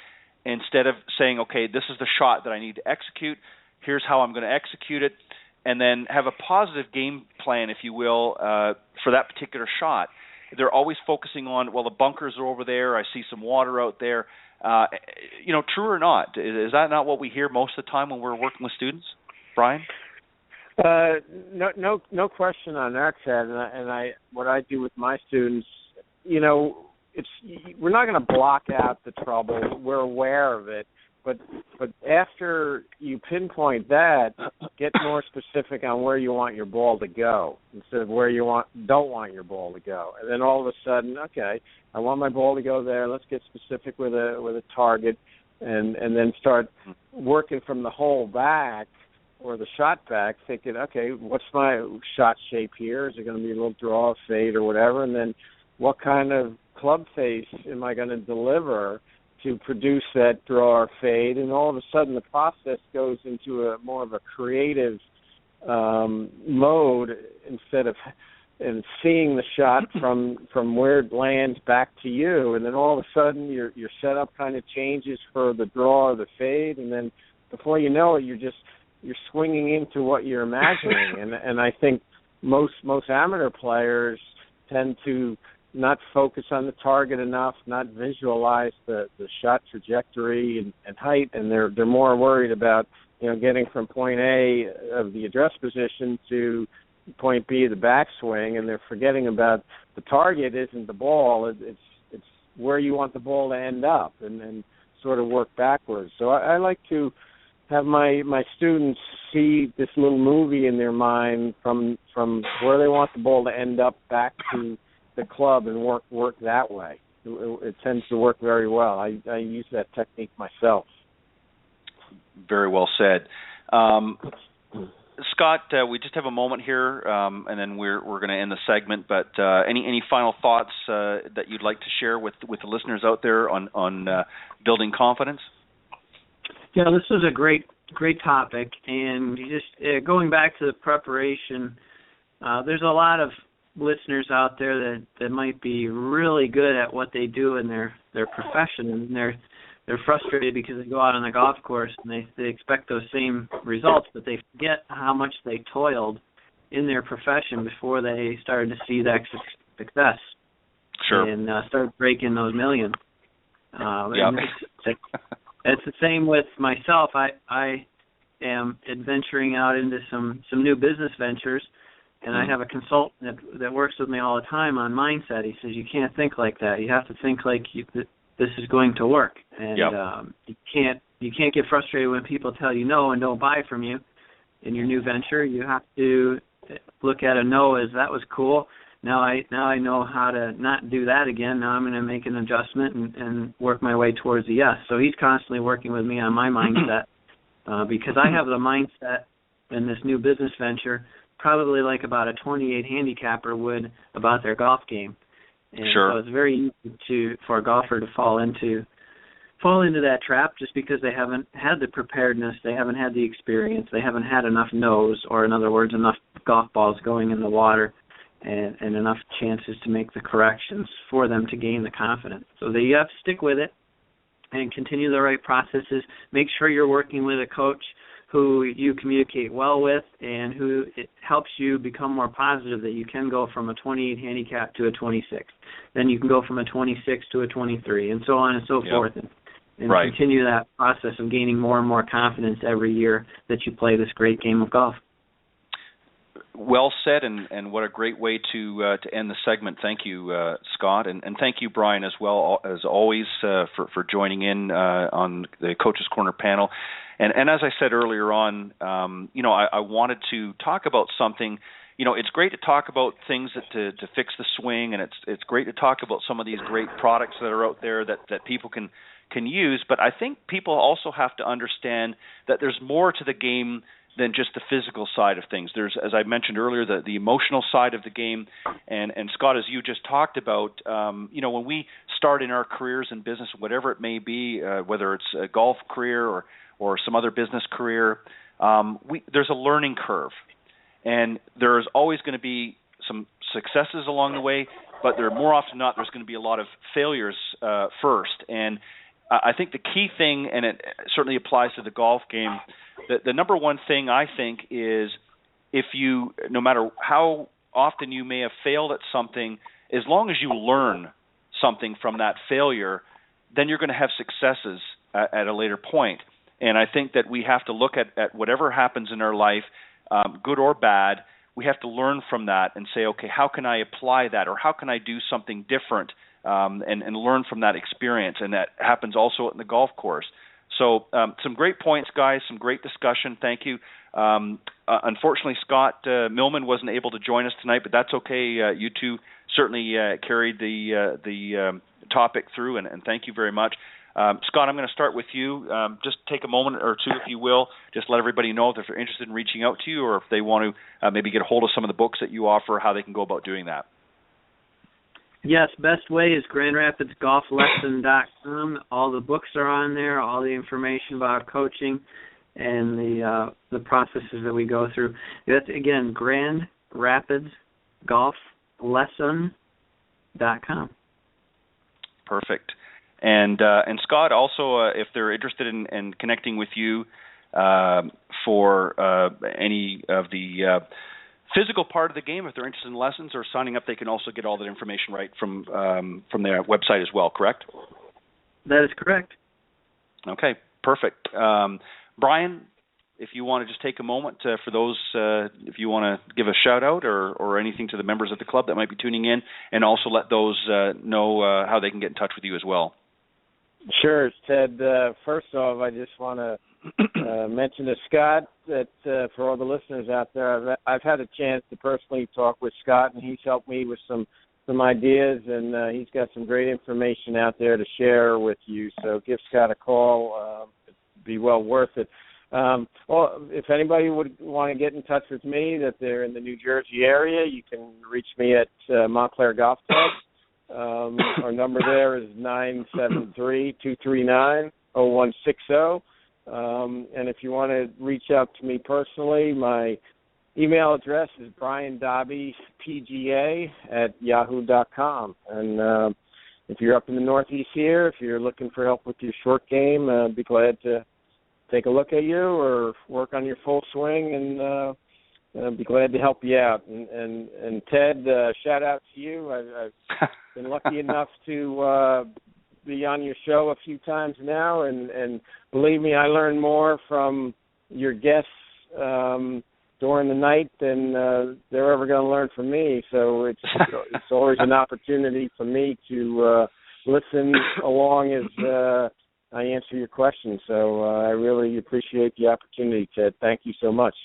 instead of saying, okay, this is the shot that I need to execute. Here's how I'm going to execute it, and then have a positive game plan, if you will, for that particular shot. They're always focusing on, well, the bunkers are over there. I see some water out there. True or not? Is that not what we hear most of the time when we're working with students, Bryan? No question on that, Ted. And what I do with my students, we're not going to block out the trouble. We're aware of it, but after you pinpoint that, get more specific on where you want your ball to go instead of where you don't want your ball to go. And then all of a sudden, okay, I want my ball to go there. Let's get specific with a target, and then start working from the hole back, or the shot back, thinking, okay, what's my shot shape here? Is it going to be a little draw, fade, or whatever? And then what kind of club face am I going to deliver to produce that draw or fade? And all of a sudden the process goes into more of a creative mode instead of seeing the shot from where it lands back to you. And then all of a sudden your setup kind of changes for the draw or the fade, and then before you know it, you're swinging into what you're imagining, and I think most amateur players tend to not focus on the target enough, not visualize the shot trajectory and height, and they're more worried about getting from point A of the address position to point B of the backswing, and they're forgetting about the target isn't the ball, it's where you want the ball to end up, and sort of work backwards. So I like to have my students see this little movie in their mind from where they want the ball to end up back to the club, and work that way. It tends to work very well. I use that technique myself. Very well said. Scott, we just have a moment here, and then we're going to end the segment. But any final thoughts that you'd like to share with the listeners out there on building confidence? Yeah, this was a great topic, and just going back to the preparation, there's a lot of listeners out there that might be really good at what they do in their profession, and they're frustrated because they go out on the golf course and they expect those same results, but they forget how much they toiled in their profession before they started to see that success. Sure. And start breaking those millions. Yeah. It's the same with myself. I am adventuring out into some new business ventures, and I have a consultant that works with me all the time on mindset. He says, you can't think like that. You have to think like this is going to work. And you can't get frustrated when people tell you no and don't buy from you in your new venture. You have to look at a no as that was cool. Now I know how to not do that again. Now I'm going to make an adjustment and work my way towards a yes. So he's constantly working with me on my mindset because I have the mindset in this new business venture probably like about a 28 handicapper would about their golf game. And sure. So it's very easy for a golfer to fall into that trap just because they haven't had the preparedness, they haven't had the experience, they haven't had enough no's, or in other words, enough golf balls going in the water and enough chances to make the corrections for them to gain the confidence. So you have to stick with it and continue the right processes. Make sure you're working with a coach who you communicate well with and who it helps you become more positive that you can go from a 28 handicap to a 26. Then you can go from a 26 to a 23 and so on and so forth. And right. Continue that process of gaining more and more confidence every year that you play this great game of golf. Well said, and what a great way to end the segment. Thank you, Scott, and thank you, Bryan, as well as always for joining in on the Coach's Corner panel. And as I said earlier on, I wanted to talk about something. It's great to talk about things to fix the swing, and it's great to talk about some of these great products that are out there that people can use. But I think people also have to understand that there's more to the game than just the physical side of things. There's, as I mentioned earlier, the emotional side of the game. And Scott, as you just talked about, when we start in our careers in business, whatever it may be, whether it's a golf career or some other business career, there's a learning curve. And there's always going to be some successes along the way, but more often than not, there's going to be a lot of failures first. And I think the key thing, and it certainly applies to the golf game, the number one thing I think is no matter how often you may have failed at something, as long as you learn something from that failure, then you're going to have successes at a later point. And I think that we have to look at whatever happens in our life, good or bad, we have to learn from that and say, okay, how can I apply that, or how can I do something different and learn from that experience? And that happens also in the golf course. So some great points, guys, some great discussion. Thank you. Unfortunately, Scott Millman wasn't able to join us tonight, but that's okay. You two certainly carried the topic through, and thank you very much. Scott, I'm going to start with you. Just take a moment or two, if you will. Just let everybody know if they're interested in reaching out to you, or if they want to maybe get a hold of some of the books that you offer, how they can go about doing that. Yes, best way is GrandRapidsGolfLesson.com. All the books are on there, all the information about coaching and the processes that we go through. That's, again, GrandRapidsGolfLesson.com. Perfect. And Scott, also, if they're interested in connecting with you for any of the physical part of the game. If they're interested in lessons or signing up, they can also get all that information right from their website as well, correct? That is correct. Okay, perfect. Bryan, if you want to just take a moment for those, if you want to give a shout out or anything to the members of the club that might be tuning in, and also let those know how they can get in touch with you as well. Sure, Ted. First off, I just want to mention to Scott that for all the listeners out there, I've had a chance to personally talk with Scott, and he's helped me with some ideas, and he's got some great information out there to share with you. So give Scott a call. It'd be well worth it. Well, if anybody would want to get in touch with me, that they're in the New Jersey area, you can reach me at Montclair Golf Club. Our number there is 973-239-0160. And if you want to reach out to me personally, my email address is briandobbypga@yahoo.com. And if you're up in the Northeast here, if you're looking for help with your short game, I'd be glad to take a look at you or work on your full swing, and I'd be glad to help you out. And Ted, shout out to you. I've been lucky enough to be on your show a few times now, and believe me, I learn more from your guests during the night than they're ever going to learn from me. So it's always an opportunity for me to listen along as I answer your questions. So I really appreciate the opportunity, Ted. Thank you so much.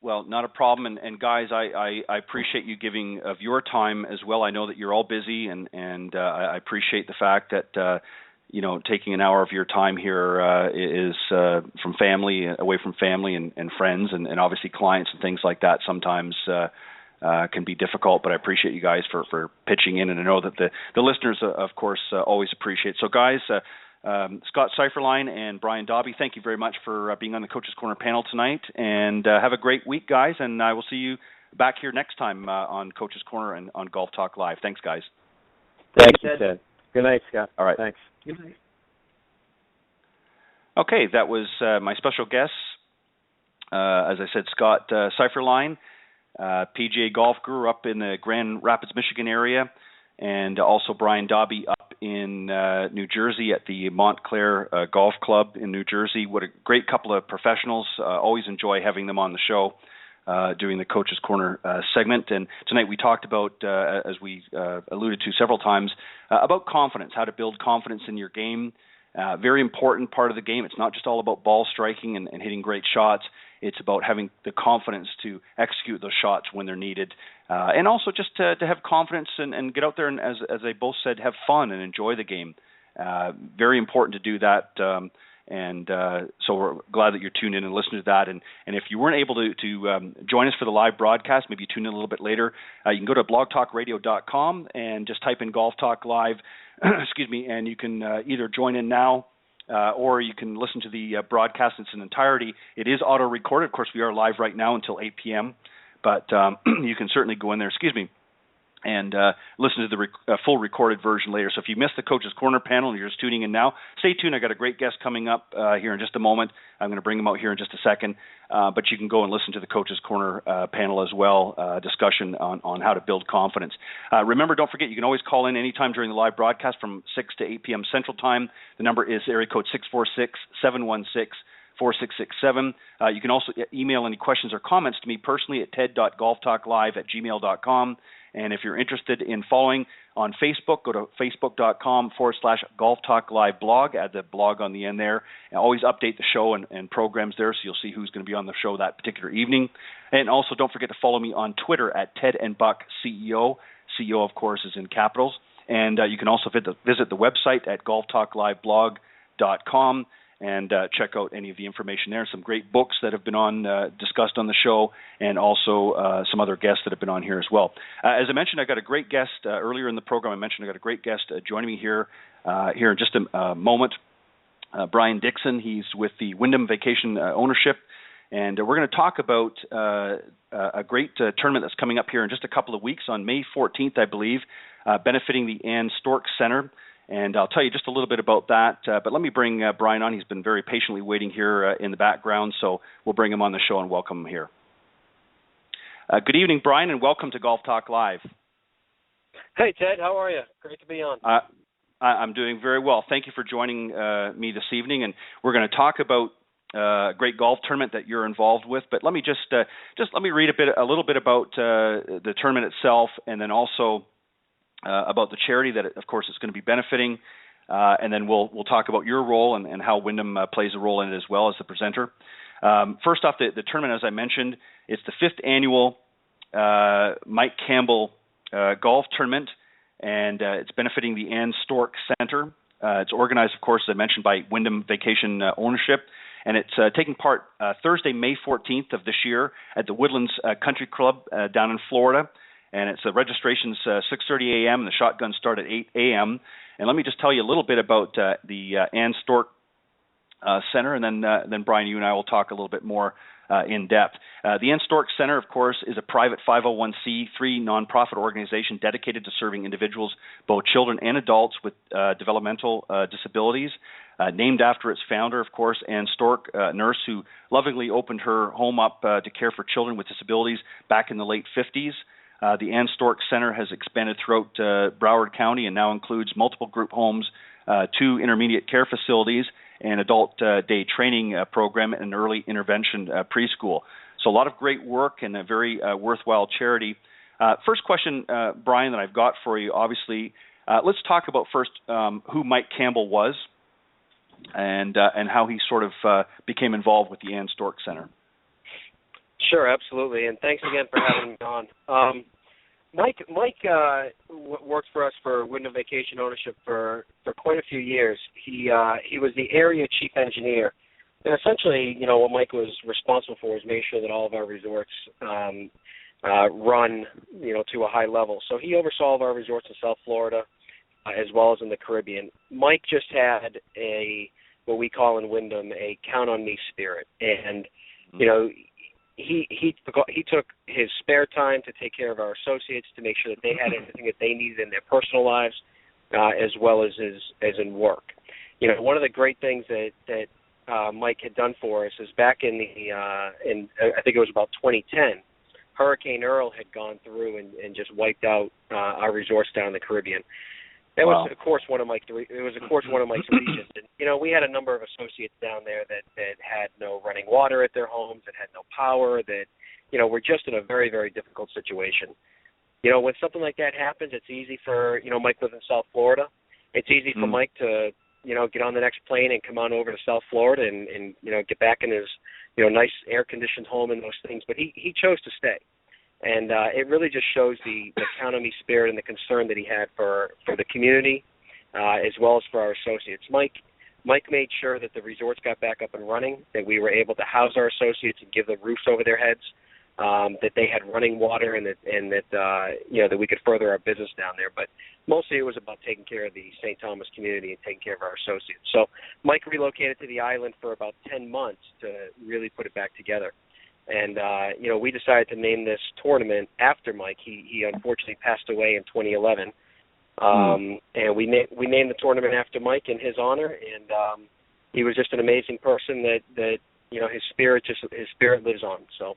Well, not a problem. And guys, I appreciate you giving of your time as well. I know that you're all busy, and I appreciate the fact that taking an hour of your time here is from family, away from family and friends, and obviously clients and things like that sometimes can be difficult. But I appreciate you guys for pitching in, and I know that the listeners, of course, always appreciate. So, guys. Scott Seiferlein and Bryan Dobby, thank you very much for being on the Coach's Corner panel tonight, and have a great week, guys, and I will see you back here next time on Coach's Corner and on Golf Talk Live. Thanks, guys. Thanks, Ted. Good night, Scott. All right. Thanks. Good night. Okay, that was my special guest, as I said, Scott Seiferlein, PGA golf guru up in the Grand Rapids, Michigan area, and also Bryan Dobby up in New Jersey at the Montclair Golf Club in New Jersey. What a great couple of professionals. Always enjoy having them on the show doing the Coach's Corner segment. And tonight we talked about, as we alluded to several times, about confidence, how to build confidence in your game. Very important part of the game. It's not just all about ball striking and hitting great shots. It's about having the confidence to execute those shots when they're needed. And also just to have confidence and get out there and, as they both said, have fun and enjoy the game. Very important to do that. So we're glad that you're tuned in and listening to that. And if you weren't able to join us for the live broadcast, maybe tune in a little bit later, you can go to blogtalkradio.com and just type in Golf Talk Live, and you can either join in now or you can listen to the broadcast in its entirety. It is auto-recorded. Of course, we are live right now until 8 p.m., but you can certainly go in there, and listen to the full recorded version later. So if you missed the Coach's Corner panel and you're just tuning in now, stay tuned. I got a great guest coming up here in just a moment. I'm going to bring him out here in just a second. But you can go and listen to the Coach's Corner panel as well, discussion on how to build confidence. Remember, don't forget, you can always call in anytime during the live broadcast from 6 to 8 p.m. Central Time. The number is area code 646-716-4667. You can also email any questions or comments to me personally at ted.golftalklive@gmail.com. And if you're interested in following on Facebook, go to facebook.com/Golf Talk Live blog. Add the blog on the end there. And always update the show and programs there, so you'll see who's going to be on the show that particular evening. And also don't forget to follow me on Twitter at Ted and Buck CEO. CEO, of course, is in capitals. And you can also visit the website at golftalkliveblog.com. And check out any of the information there. Some great books that have been discussed on the show, and also some other guests that have been on here as well. As I mentioned, I got a great guest earlier in the program. I mentioned I got a great guest joining me here in just a moment. Brian Dixon. He's with the Wyndham Vacation Ownership, and we're going to talk about a great tournament that's coming up here in just a couple of weeks on May 14th, I believe, benefiting the Ann Stork Center. And I'll tell you just a little bit about that. But let me bring Bryan on. He's been very patiently waiting here in the background, so we'll bring him on the show and welcome him here. Good evening, Bryan, and welcome to Golf Talk Live. Hey, Ted. How are you? Great to be on. I'm doing very well. Thank you for joining me this evening, and we're going to talk about a great golf tournament that you're involved with. But let me just let me read a little bit about the tournament itself, and then also about the charity that, of course, it's going to be benefiting. And then we'll talk about your role and how Wyndham plays a role in it as well as the presenter. First off, the tournament, as I mentioned, it's the 5th annual Mike Campbell Golf Tournament, and it's benefiting the Ann Stork Center. It's organized, of course, as I mentioned, by Wyndham Vacation Ownership, and it's taking part Thursday, May 14th of this year at the Woodlands Country Club down in Florida. And it's registration's 6:30 a.m. and the shotguns start at 8 a.m. And let me just tell you a little bit about the Ann Stork Center, and then Bryan, you and I will talk a little bit more in depth. The Ann Stork Center, of course, is a private 501c3 nonprofit organization dedicated to serving individuals, both children and adults, with developmental disabilities. Named after its founder, of course, Ann Stork, a nurse who lovingly opened her home up to care for children with disabilities back in the late 50s. The Ann Stork Center has expanded throughout Broward County and now includes multiple group homes, 2 intermediate care facilities, and adult day training program and early intervention preschool. So a lot of great work and a very worthwhile charity. First question, Bryan, that I've got for you, obviously, let's talk about first who Mike Campbell was and how he sort of became involved with the Ann Stork Center. Sure, absolutely, and thanks again for having me on. Mike worked for us for Wyndham Vacation Ownership for quite a few years. He was the area chief engineer, and essentially, what Mike was responsible for was make sure that all of our resorts run, to a high level. So he oversaw all of our resorts in South Florida, as well as in the Caribbean. Mike just had what we call in Wyndham a count on me spirit, and He took his spare time to take care of our associates, to make sure that they had everything that they needed in their personal lives, as well as in work. One of the great things that Mike had done for us is back in I think it was about 2010, Hurricane Earl had gone through and just wiped out our resorts down in the Caribbean. That was, of course, one of Mike's regions. And, we had a number of associates down there that had no running water at their homes, that had no power, that, were just in a very, very difficult situation. When something like that happens, it's easy for, Mike lives in South Florida. It's easy for Mike to, get on the next plane and come on over to South Florida and get back in his, nice air-conditioned home and those things. But he chose to stay. And it really just shows the count on me spirit and the concern that he had for the community, as well as for our associates. Mike made sure that the resorts got back up and running, that we were able to house our associates and give them roofs over their heads, that they had running water, and that we could further our business down there. But mostly it was about taking care of the St. Thomas community and taking care of our associates. So Mike relocated to the island for about 10 months to really put it back together. And, we decided to name this tournament after Mike. He unfortunately passed away in 2011. And we named the tournament after Mike in his honor. And he was just an amazing person that his spirit lives on. So.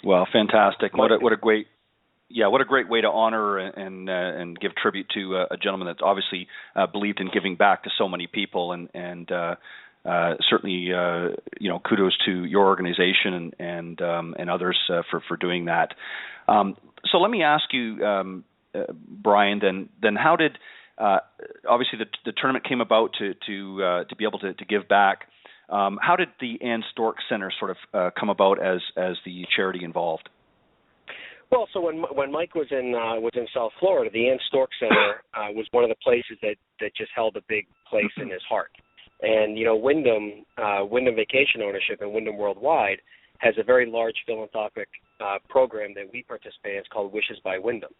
Well, fantastic. What a great way to honor and give tribute to a gentleman that obviously believed in giving back to so many people, and certainly, kudos to your organization and others for doing that. So let me ask you, Bryan. Then how did obviously the tournament came about to be able to give back? How did the Ann Stork Center sort of come about as the charity involved? Well, so when Mike was in South Florida, the Ann Stork Center was one of the places that just held a big place in his heart. And, Wyndham Vacation Ownership and Wyndham Worldwide has a very large philanthropic program that we participate in. It's called Wishes by Wyndham.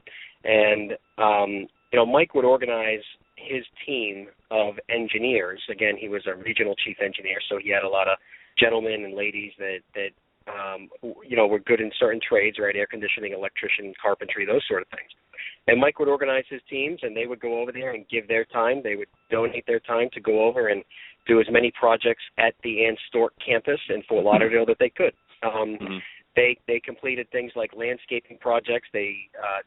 And, Mike would organize his team of engineers. Again, he was a regional chief engineer, so he had a lot of gentlemen and ladies that were good in certain trades, right? Air conditioning, electrician, carpentry, those sort of things. And Mike would organize his teams, and they would go over there and give their time. They would donate their time to go over and do as many projects at the Ann Stork campus in Fort Lauderdale that they could. They completed things like landscaping projects. They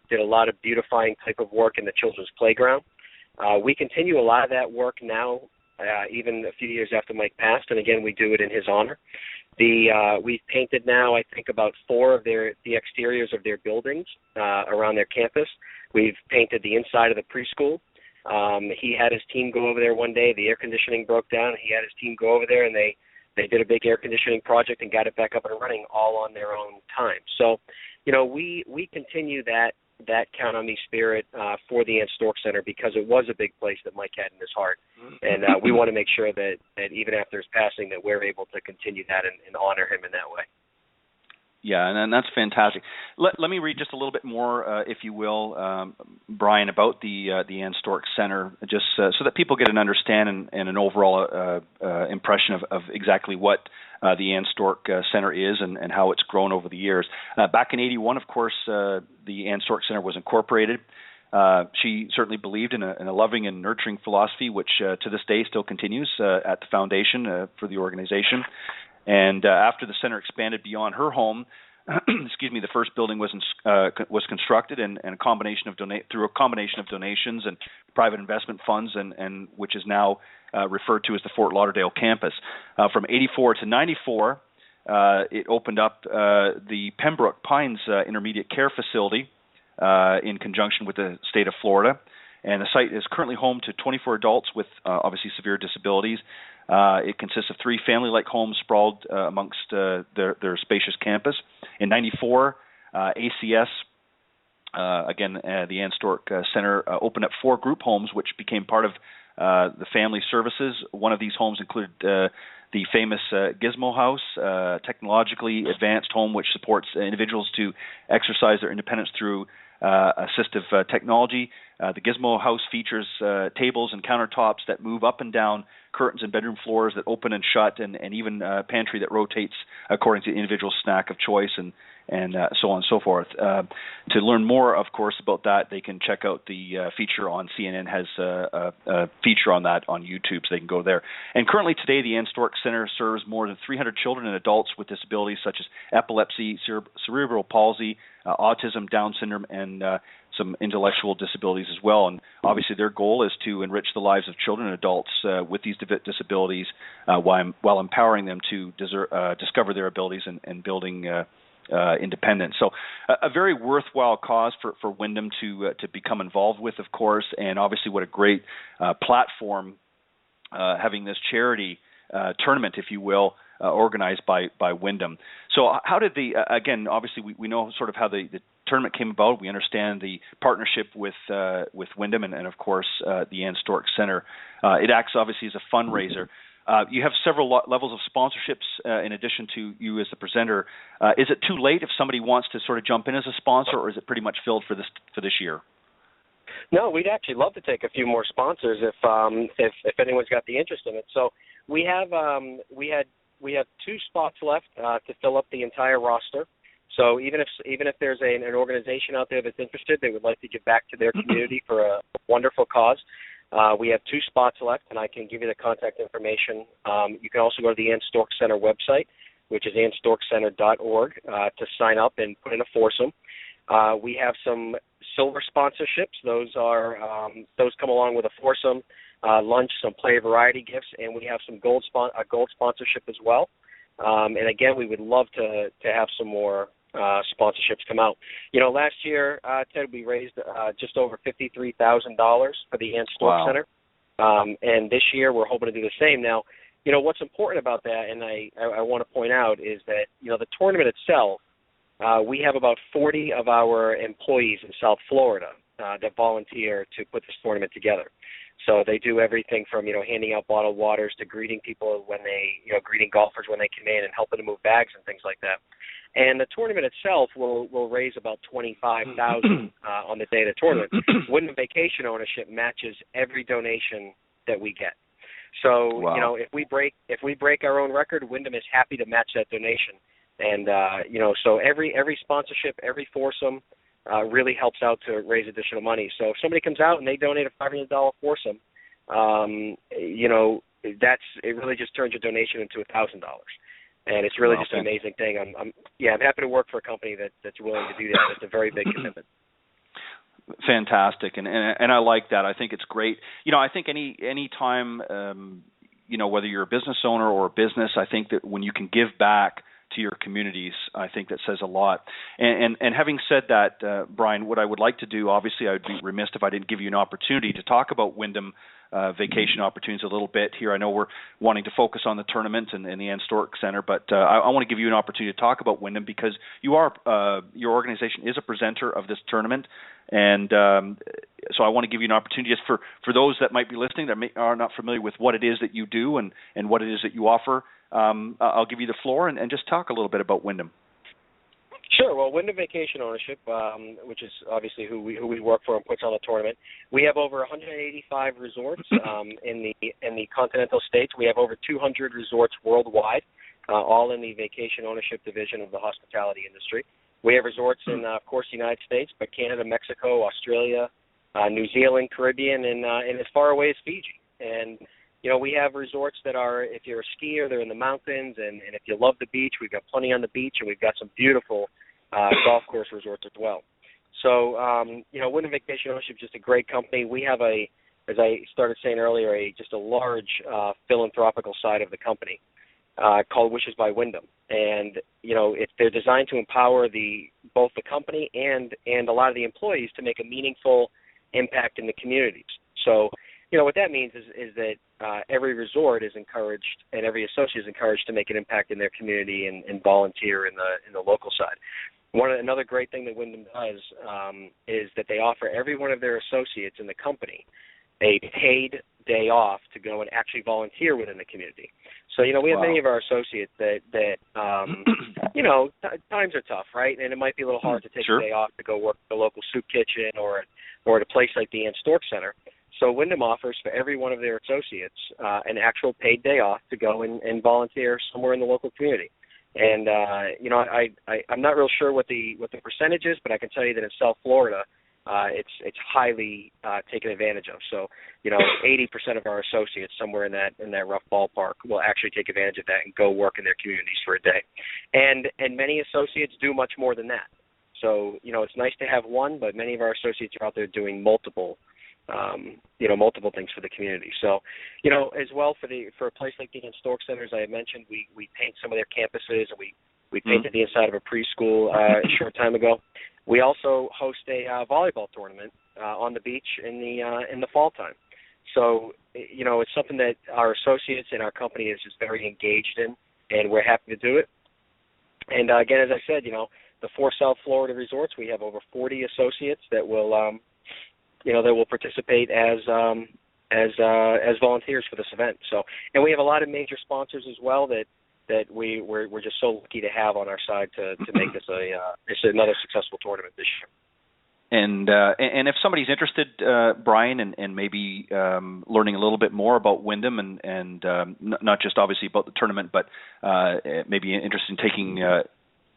did a lot of beautifying type of work in the children's playground. We continue a lot of that work now, even a few years after Mike passed, and again, we do it in his honor. We've painted now, I think, about 4 of the exteriors of their buildings around their campus. We've painted the inside of the preschool. He had his team go over there one day. The air conditioning broke down. He had his team go over there, and they did a big air conditioning project and got it back up and running all on their own time. So, we continue that Count on Me spirit for the Ann Stork Center because it was a big place that Mike had in his heart. And we want to make sure that even after his passing that we're able to continue that and honor him in that way. Yeah, and that's fantastic. Let me read just a little bit more, if you will, Bryan, about the Ann Stork Center, just so that people get an understanding and an overall impression of exactly what the Ann Stork Center is and how it's grown over the years. Back in '81, of course, the Ann Stork Center was incorporated. She certainly believed in a loving and nurturing philosophy, which to this day still continues at the foundation for the organization. And after the center expanded beyond her home, the first building was constructed, and a combination of donations and private investment funds, and which is now referred to as the Fort Lauderdale campus. From '84 to '94, it opened up the Pembroke Pines Intermediate Care Facility in conjunction with the state of Florida, and the site is currently home to 24 adults with obviously severe disabilities. It consists of 3 family-like homes sprawled amongst their spacious campus. In '94, ACS, the Ann Stork Center, opened up 4 group homes, which became part of the family services. One of these homes included the famous Gizmo House, technologically advanced home which supports individuals to exercise their independence through assistive technology. The Gizmo House features tables and countertops that move up and down, curtains and bedroom floors that open and shut, and even a pantry that rotates according to the individual snack of choice, and so on and so forth. To learn more, of course, about that, they can check out the feature on CNN. Has a feature on that on YouTube, so they can go there. And currently today, the Ann Stork Center serves more than 300 children and adults with disabilities such as epilepsy, cerebral palsy, autism, Down syndrome, and some intellectual disabilities as well. And obviously their goal is to enrich the lives of children and adults with these disabilities while empowering them to discover their abilities and building independence. So a very worthwhile cause for Wyndham to become involved with, of course, and obviously what a great platform having this charity tournament, if you will, organized by Wyndham. So how did again, obviously we know sort of how the tournament came about. We understand the partnership with Wyndham and of course the Ann Stork Center. It acts obviously as a fundraiser. You have several levels of sponsorships in addition to you as the presenter. Is it too late if somebody wants to sort of jump in as a sponsor, or is it pretty much filled for this year? No, we'd actually love to take a few more sponsors if anyone's got the interest in it. So we have 2 spots left to fill up the entire roster. So even if there's an organization out there that's interested, they would like to give back to their community for a wonderful cause. We have 2 spots left, and I can give you the contact information. You can also go to the Ann Stork Center website, which is AnnStorkCenter.org, to sign up and put in a foursome. We have some silver sponsorships. Those come along with a foursome, lunch, some play variety gifts, and we have some gold sponsorship as well. And again, we would love to have some more sponsorships come out. Last year, Ted, we raised just over $53,000 for the Ann Stork Center, and this year we're hoping to do the same. Now, what's important about that, and I want to point out, is that the tournament itself, we have about 40 of our employees in South Florida that volunteer to put this tournament together. So they do everything from handing out bottled waters to greeting people when greeting golfers when they come in and helping to move bags and things like that. And the tournament itself will raise about $25,000 on the day of the tournament. Wyndham Vacation Ownership matches every donation that we get. So if we break our own record, Wyndham is happy to match that donation. And so every sponsorship, every foursome really helps out to raise additional money. So if somebody comes out and they donate a $500 foursome, it really just turns your donation into $1,000. And it's really just an amazing thing. I'm happy to work for a company that's willing to do that. It's a very big commitment. Fantastic, and I like that. I think it's great. I think any time, whether you're a business owner or a business, I think that when you can give back to your communities, I think that says a lot. And having said that, Bryan, what I would like to do, obviously, I would be remiss if I didn't give you an opportunity to talk about Wyndham vacation opportunities a little bit here. I know we're wanting to focus on the tournament and the Ann Stork Center, but I want to give you an opportunity to talk about Wyndham because your organization is a presenter of this tournament, and so I want to give you an opportunity just for those that might be listening that are not familiar with what it is that you do and what it is that you offer. I'll give you the floor and just talk a little bit about Wyndham. Sure. Well, Wyndham Vacation Ownership, which is obviously who we work for and puts on the tournament, we have over 185 resorts in the continental states. We have over 200 resorts worldwide, all in the vacation ownership division of the hospitality industry. We have resorts in, of course, the United States, but Canada, Mexico, Australia, New Zealand, Caribbean, and as far away as Fiji. And we have resorts that are, if you're a skier, they're in the mountains, and if you love the beach, we've got plenty on the beach, and we've got some beautiful golf course resorts as well. So, Wyndham Vacation Ownership is just a great company. We have as I started saying earlier, just a large philanthropical side of the company called Wishes by Wyndham. And, they're designed to empower both the company and a lot of the employees to make a meaningful impact in the communities. So, what that means is that every resort is encouraged and every associate is encouraged to make an impact in their community and volunteer in the local side. Another great thing that Wyndham does is that they offer every one of their associates in the company a paid day off to go and actually volunteer within the community. So, we have many of our associates that times are tough, right? And it might be a little hard to take a day off to go work at the local soup kitchen or at a place like the Ann Stork Center. So Wyndham offers for every one of their associates an actual paid day off to go and volunteer somewhere in the local community. And I'm not real sure what the percentage is, but I can tell you that in South Florida, it's highly taken advantage of. So 80% of our associates somewhere in that rough ballpark will actually take advantage of that and go work in their communities for a day. And many associates do much more than that. So it's nice to have one, but many of our associates are out there doing multiple things for the community. So, as well for a place like the Ann Stork Center, as I had mentioned, we paint some of their campuses, and we painted the inside of a preschool a short time ago. We also host a volleyball tournament on the beach in the fall time. So, it's something that our associates and our company is just very engaged in, and we're happy to do it. And again, as I said, the 4 South Florida resorts, we have over 40 associates that will that will participate as volunteers for this event. So, and we have a lot of major sponsors as well that we're just so lucky to have on our side to make this another successul tournament this year. And if somebody's interested, Bryan, and maybe learning a little bit more about Wyndham and not just obviously about the tournament, but maybe interested in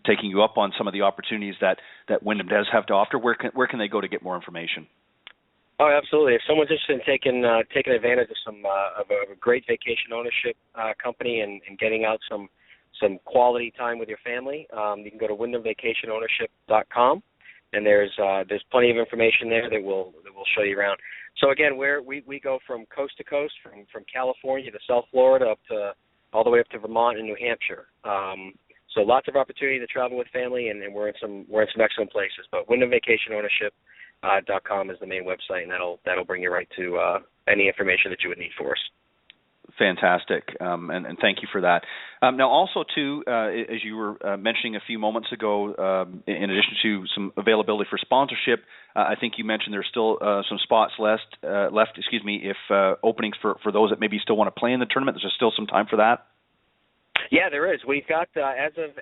taking you up on some of the opportunities that Wyndham does have to offer, where can they go to get more information? Oh, absolutely. If someone's interested in taking advantage of a great vacation ownership company and getting out some quality time with your family, you can go to wyndhamvacationownership.com, and there's plenty of information there that will show you around. So again, we go from coast to coast, from California to South Florida all the way up to Vermont and New Hampshire. So lots of opportunity to travel with family, and we're in some excellent places. But wyndhamvacationownership.com is the main website, and that'll bring you right to any information that you would need for us. Fantastic, and thank you for that. Now, also, too, as you were mentioning a few moments ago, in addition to some availability for sponsorship, I think you mentioned there's still some spots left. If openings for those that maybe still want to play in the tournament. There's still some time for that. Yeah, there is. We've got as of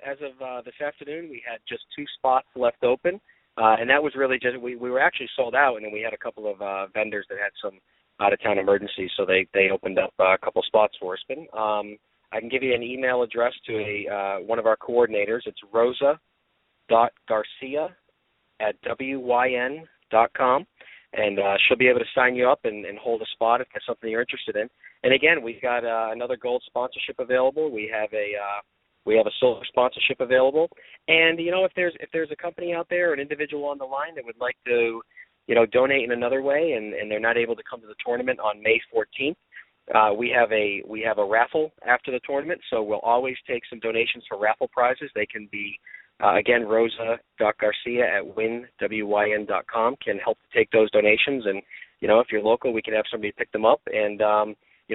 this afternoon, we had just 2 spots left open. And that was really just, we were actually sold out, and then we had a couple of vendors that had some out-of-town emergencies, so they opened up a couple spots for us. But I can give you an email address to one of our coordinators. It's rosa.garcia@wyn.com, and she'll be able to sign you up and hold a spot if that's something you're interested in. And again, we've got another gold sponsorship available. We have We have a silver sponsorship available. And, if there's a company out there or an individual on the line that would like to, donate in another way and they're not able to come to the tournament on May 14th, we have a raffle after the tournament, so we'll always take some donations for raffle prizes. They can be, again, rosa.garcia@wyn.com can help to take those donations. And, if you're local, we can have somebody pick them up. And,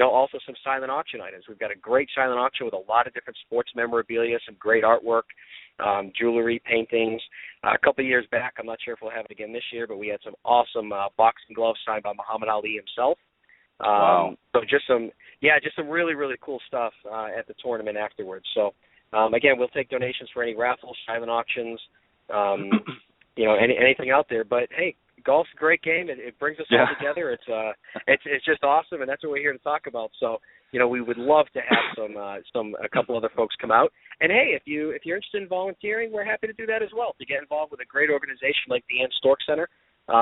also some silent auction items. We've got a great silent auction with a lot of different sports memorabilia, some great artwork, jewelry, paintings. A couple of years back, I'm not sure if we'll have it again this year, but we had some awesome boxing gloves signed by Muhammad Ali himself. Wow. So just some really, really cool stuff at the tournament afterwards. So, again, we'll take donations for any raffles, silent auctions, anything out there. But, hey, golf's a great game. It brings us all together. It's just awesome, and that's what we're here to talk about. So, we would love to have a couple other folks come out. And hey, if you're interested in volunteering, we're happy to do that as well. To get involved with a great organization like the Ann Stork Center,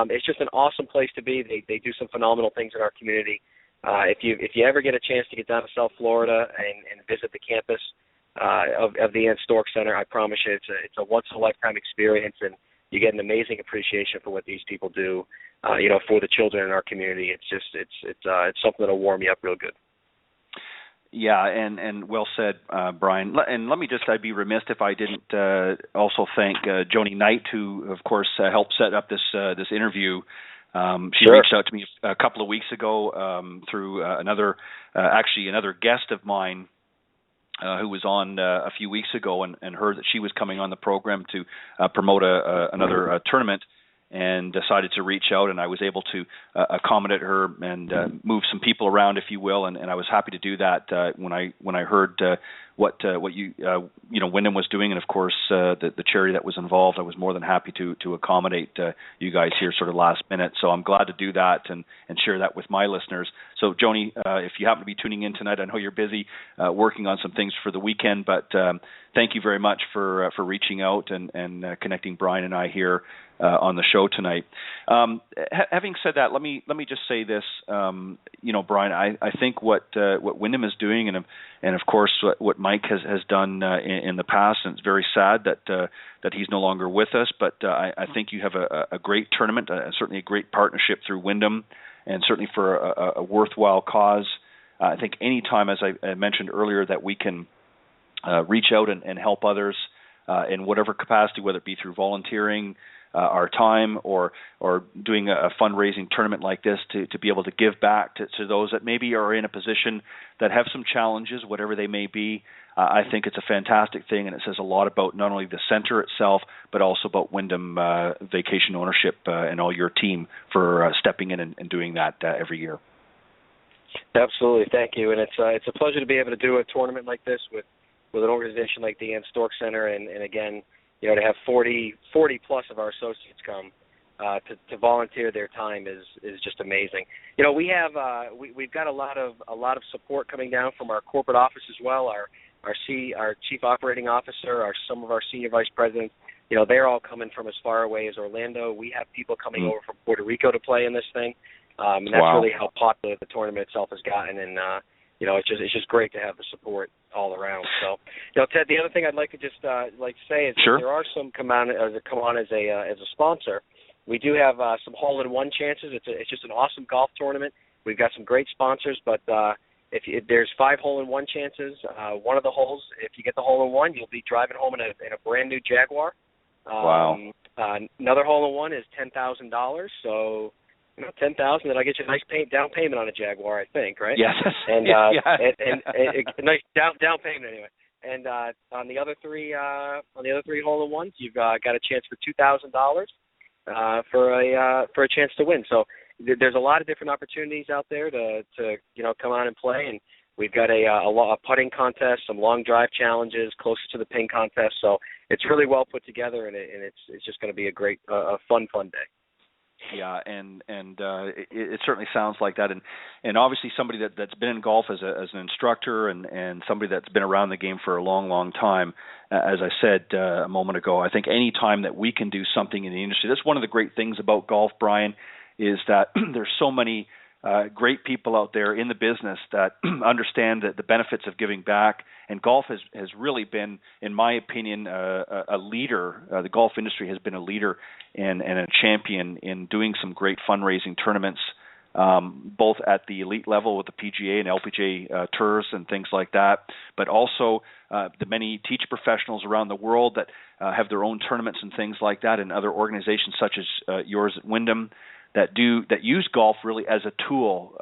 it's just an awesome place to be. They do some phenomenal things in our community. If you ever get a chance to get down to South Florida and visit the campus of the Ann Stork Center, I promise you it's a once in a lifetime experience, and you get an amazing appreciation for what these people do, for the children in our community. It's something that'll warm you up real good. Yeah, and well said, Bryan. And let me I'd be remiss if I didn't also thank Joni Knight, who, of course, helped set up this interview. She reached out to me a couple of weeks ago through another guest of mine who was on a few weeks ago and heard that she was coming on the program to promote another tournament, and decided to reach out, and I was able to accommodate her and move some people around, if you will, and I was happy to do that when I heard what Wyndham was doing, and of course the charity that was involved. I was more than happy to accommodate you guys here sort of last minute. So I'm glad to do that and share that with my listeners. So Joni, if you happen to be tuning in tonight, I know you're busy working on some things for the weekend, but thank you very much for reaching out and connecting Bryan and I here on the show tonight. Having said that, let me just say this, Bryan, I think what Wyndham is doing, and of course what Mike has done in the past, and it's very sad that he's no longer with us, but I think you have a great tournament, certainly a great partnership through Wyndham, and certainly for a worthwhile cause. I think any time, as I mentioned earlier, that we can reach out and help others in whatever capacity, whether it be through volunteering, our time, or doing a fundraising tournament like this to be able to give back to those that maybe are in a position that have some challenges, whatever they may be. I think it's a fantastic thing, and it says a lot about not only the center itself, but also about Wyndham Vacation Ownership and all your team for stepping in and doing that every year. Absolutely, thank you, and it's a pleasure to be able to do a tournament like this with an organization like the Ann Stork Center, and again, to have 40 plus of our associates come to volunteer their time is just amazing. We have we've got a lot of support coming down from our corporate office as well. Our chief operating officer, some of our senior vice presidents. They're all coming from as far away as Orlando. We have people coming over from Puerto Rico to play in this thing, and that's really how popular the tournament itself has gotten. And it's just great to have the support all around. So, Ted, the other thing I'd like to just say is that there are some come on as a sponsor. We do have some hole-in-one chances. It's just an awesome golf tournament. We've got some great sponsors, but if there's 5 hole-in-one chances, one of the holes, if you get the hole-in-one, you'll be driving home in a brand new Jaguar. Wow. Another hole-in-one is $10,000. So. $10,000, then I get you a nice down payment on a Jaguar, I think, right? Yes. And a nice down payment anyway. And on the other three hole-in-ones, you've got a chance for $2,000 for a chance to win. So there's a lot of different opportunities out there to come on and play. And we've got a putting contest, some long drive challenges, closer to the pin contest. So it's really well put together, and it's just going to be a great, fun day. Yeah, and it certainly sounds like that, and obviously somebody that's been in golf as an instructor and somebody that's been around the game for a long time. As I said a moment ago, I think any time that we can do something in the industry, that's one of the great things about golf, Bryan, is that there's so many great people out there in the business that understand the benefits of giving back. And golf has really been, in my opinion, a leader. The golf industry has been a leader and a champion in doing some great fundraising tournaments, both at the elite level with the PGA and LPGA tours and things like that, but also the many teacher professionals around the world that have their own tournaments and things like that, and other organizations such as yours at Wyndham that use golf really as a tool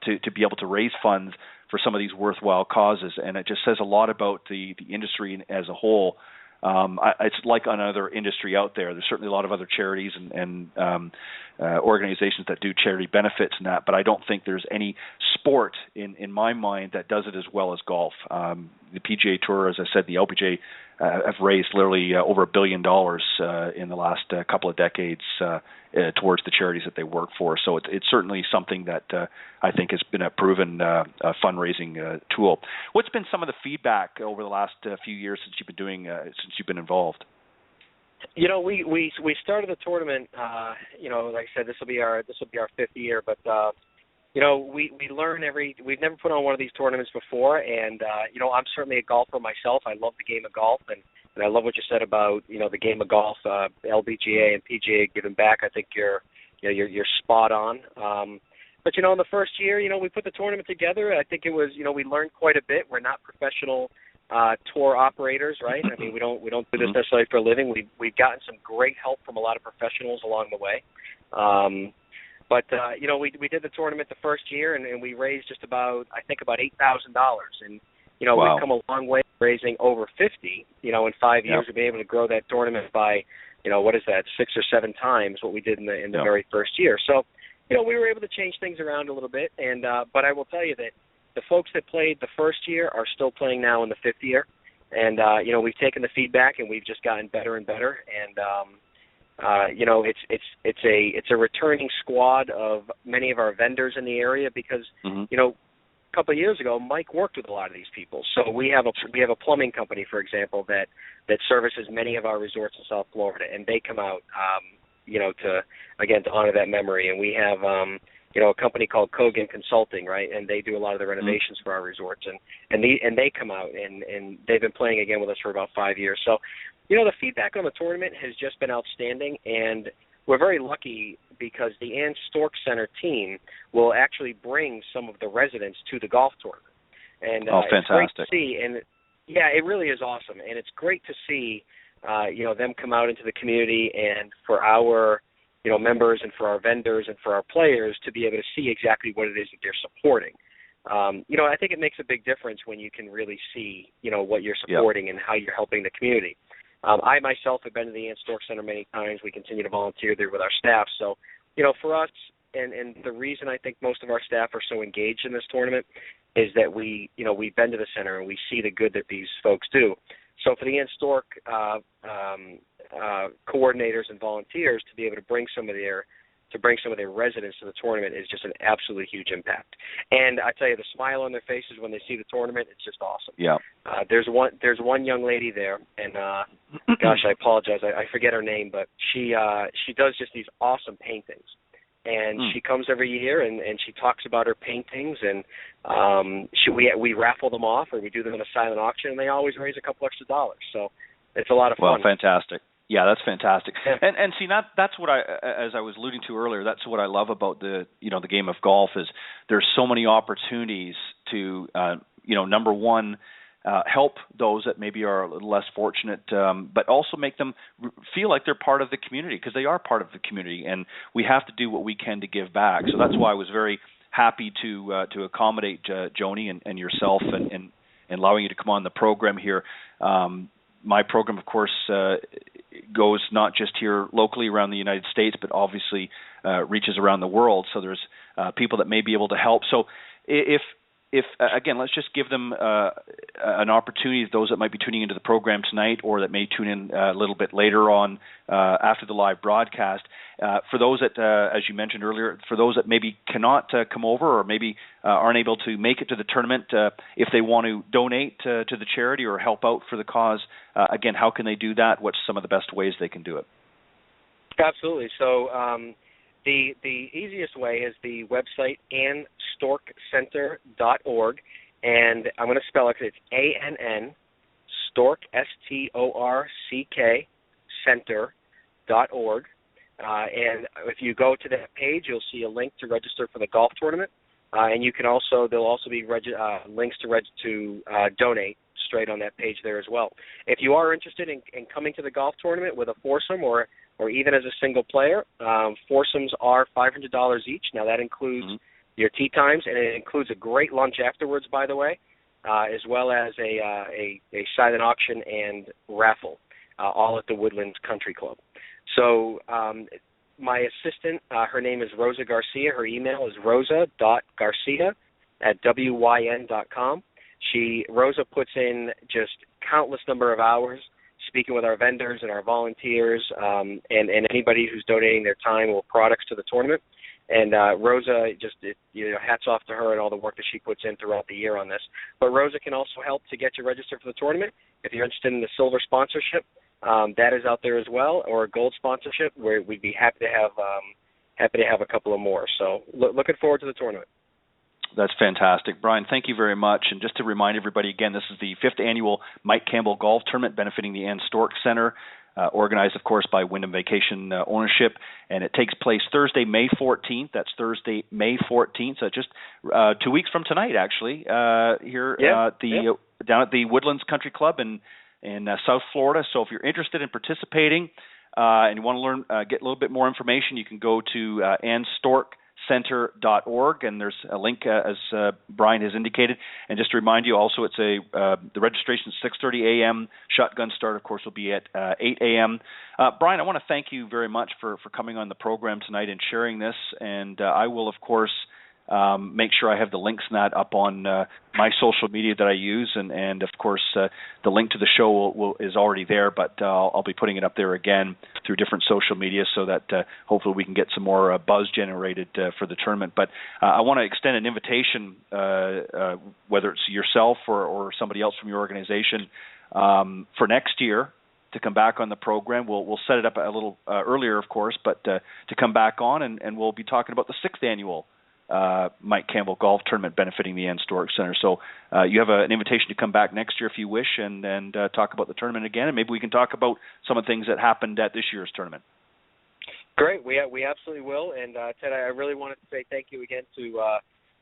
to be able to raise funds for some of these worthwhile causes. And it just says a lot about the industry as a whole. It's like another industry out there. There's certainly a lot of other charities and organizations that do charity benefits and that, but I don't think there's any sport in my mind that does it as well as golf. The PGA Tour, as I said, the LPGA have raised literally over $1 billion in the last couple of decades towards the charities that they work for. So it's certainly something that I think has been a proven fundraising tool. What's been some of the feedback over the last few years since you've been involved? We started the tournament. Like I said, this will be our fifth year, but we learn we've never put on one of these tournaments before, and I'm certainly a golfer myself. I love the game of golf, and I love what you said about the game of golf, LPGA and PGA giving back. I think you're spot on. But in the first year, we put the tournament together. I think it was we learned quite a bit. We're not professional tour operators, right? I mean, we don't do this necessarily for a living. We've gotten some great help from a lot of professionals along the way. But we did the tournament the first year, and we raised just about $8,000, and wow. We've come a long way, raising over 50. In 5 years, we've been able to grow that tournament by 6 or 7 times what we did in the very first year. So we were able to change things around a little bit, and but I will tell you that the folks that played the first year are still playing now in the fifth year, and we've taken the feedback and we've just gotten better and better, and it's a returning squad of many of our vendors in the area because a couple of years ago Mike worked with a lot of these people. So we have a plumbing company, for example, that services many of our resorts in South Florida, and they come out to honor that memory. And we have a company called Kogan Consulting, right, and they do a lot of the renovations for our resorts, and they come out and they've been playing again with us for about 5 years. So the feedback on the tournament has just been outstanding, and we're very lucky because the Ann Stork Center team will actually bring some of the residents to the golf tournament. And fantastic. It's great to see, and it really is awesome, and it's great to see them come out into the community, and for our members and for our vendors and for our players to be able to see exactly what it is that they're supporting. I think it makes a big difference when you can really see what you're supporting and how you're helping the community. I myself have been to the Ann Stork Center many times. We continue to volunteer there with our staff. So, for us, and the reason I think most of our staff are so engaged in this tournament is that we've been to the center and we see the good that these folks do. So for the Ann Stork coordinators and volunteers to be able to bring some of their residents to the tournament is just an absolutely huge impact. And I tell you, the smile on their faces when they see the tournament, it's just awesome. Yeah. There's one young lady there, and gosh, I apologize, I forget her name, but she does just these awesome paintings. And she comes every year and she talks about her paintings, and we raffle them off or we do them in a silent auction, and they always raise a couple extra dollars. So it's a lot of fun. Well, fantastic. Yeah, that's fantastic. Yeah. And see, that's what as I was alluding to earlier, that's what I love about the game of golf is there's so many opportunities to number one, help those that maybe are a little less fortunate, but also make them feel like they're part of the community, because they are part of the community, and we have to do what we can to give back. So that's why I was very happy to accommodate Joni and yourself and allowing you to come on the program here. My program, of course, goes not just here locally around the United States, but obviously reaches around the world. So there's people that may be able to help. So if again, let's just give them an opportunity, those that might be tuning into the program tonight or that may tune in a little bit later on after the live broadcast. For those that, as you mentioned earlier, for those that maybe cannot come over or maybe aren't able to make it to the tournament, if they want to donate to the charity or help out for the cause, again, how can they do that? What's some of the best ways they can do it? Absolutely. So The easiest way is the website AnnStorckCenter.org, and I'm going to spell it because it's ANN Storck STORCK Center.org. And if you go to that page, you'll see a link to register for the golf tournament, and you can also there'll also be links to donate straight on that page there as well. If you are interested in coming to the golf tournament with a foursome or even as a single player, foursomes are $500 each. Now that includes your tee times, and it includes a great lunch afterwards, by the way, as well as a silent auction and raffle, all at the Woodlands Country Club. So my assistant, her name is Rosa Garcia. Her email is rosa.garcia@wyn.com. Rosa puts in just countless number of hours speaking with our vendors and our volunteers and anybody who's donating their time or products to the tournament. And Rosa, hats off to her and all the work that she puts in throughout the year on this. But Rosa can also help to get you registered for the tournament. If you're interested in the silver sponsorship, that is out there as well, or a gold sponsorship, where we'd be happy to have a couple of more. So looking forward to the tournament. That's fantastic. Bryan, thank you very much. And just to remind everybody again, this is the 5th annual Mike Campbell Golf Tournament benefiting the Ann Storck Center, organized, of course, by Wyndham Vacation Ownership. And it takes place Thursday, May 14th. That's Thursday, May 14th. So just 2 weeks from tonight, actually, here down at the Woodlands Country Club in South Florida. So if you're interested in participating and you want to learn, get a little bit more information, you can go to AnnStorckCenter.org, and there's a link as Bryan has indicated. And just to remind you, also it's the registration is 6:30 a.m. Shotgun start, of course, will be at 8 a.m. Bryan, I want to thank you very much for coming on the program tonight and sharing this. And I will, of course, make sure I have the links in that up on my social media that I use, and of course the link to the show is already there, but I'll be putting it up there again through different social media so that hopefully we can get some more buzz generated for the tournament. But I want to extend an invitation, whether it's yourself or somebody else from your organization, for next year to come back on the program. We'll set it up a little earlier, of course, but to come back on, and we'll be talking about the 6th annual Mike Campbell Golf Tournament benefiting the Ann Storck Center. So you have an invitation to come back next year if you wish and talk about the tournament again, and maybe we can talk about some of the things that happened at this year's tournament. Great, we absolutely will. And Ted, I really wanted to say thank you again to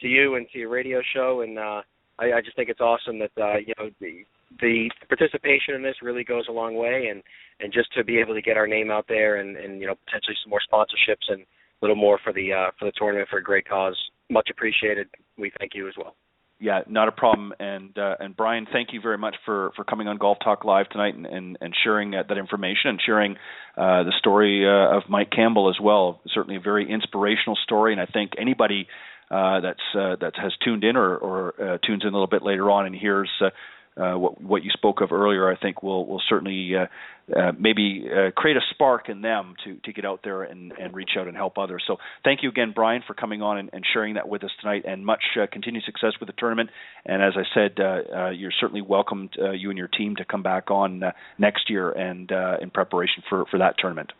you and to your radio show. And I just think it's awesome that the participation in this really goes a long way, and just to be able to get our name out there and potentially some more sponsorships and a little more for the tournament for a great cause. Much appreciated. We thank you as well. Yeah, not a problem. And Bryan, thank you very much for coming on Golf Talk Live tonight and sharing that information and sharing the story of Mike Campbell as well. Certainly a very inspirational story, and I think anybody that has tuned in or tunes in a little bit later on and hears what you spoke of earlier, I think will certainly maybe create a spark in them to get out there and reach out and help others. So thank you again, Bryan, for coming on and sharing that with us tonight, and much continued success with the tournament. And as I said, you're certainly welcomed, you and your team, to come back on next year and in preparation for that tournament.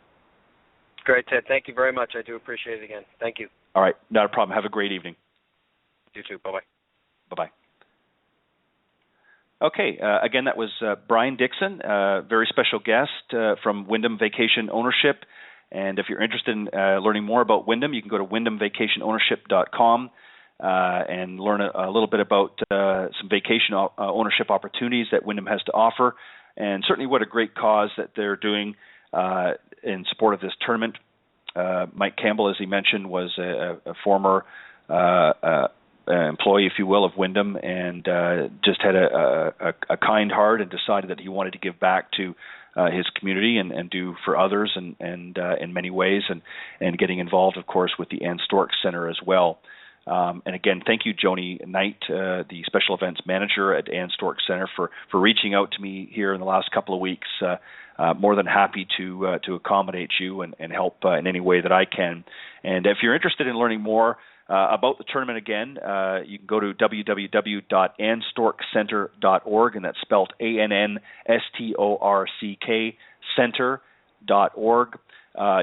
Great, Ted. Thank you very much. I do appreciate it again. Thank you. All right, not a problem. Have a great evening. You too. Bye-bye. Bye-bye. Okay, again, that was Bryan Dixon, very special guest from Wyndham Vacation Ownership. And if you're interested in learning more about Wyndham, you can go to wyndhamvacationownership.com and learn a little bit about some vacation ownership opportunities that Wyndham has to offer. And certainly what a great cause that they're doing in support of this tournament. Mike Campbell, as he mentioned, was a former employee, if you will, of Wyndham, and just had a kind heart and decided that he wanted to give back to his community and do for others and in many ways, and getting involved, of course, with the Ann Storck Center as well. And again, thank you, Joni Knight, the Special Events Manager at Ann Storck Center, for reaching out to me here in the last couple of weeks. More than happy to accommodate you and help in any way that I can. And if you're interested in learning more about the tournament, again, you can go to www.annstorckcenter.org, and that's spelled ANNSTORCK Center.org.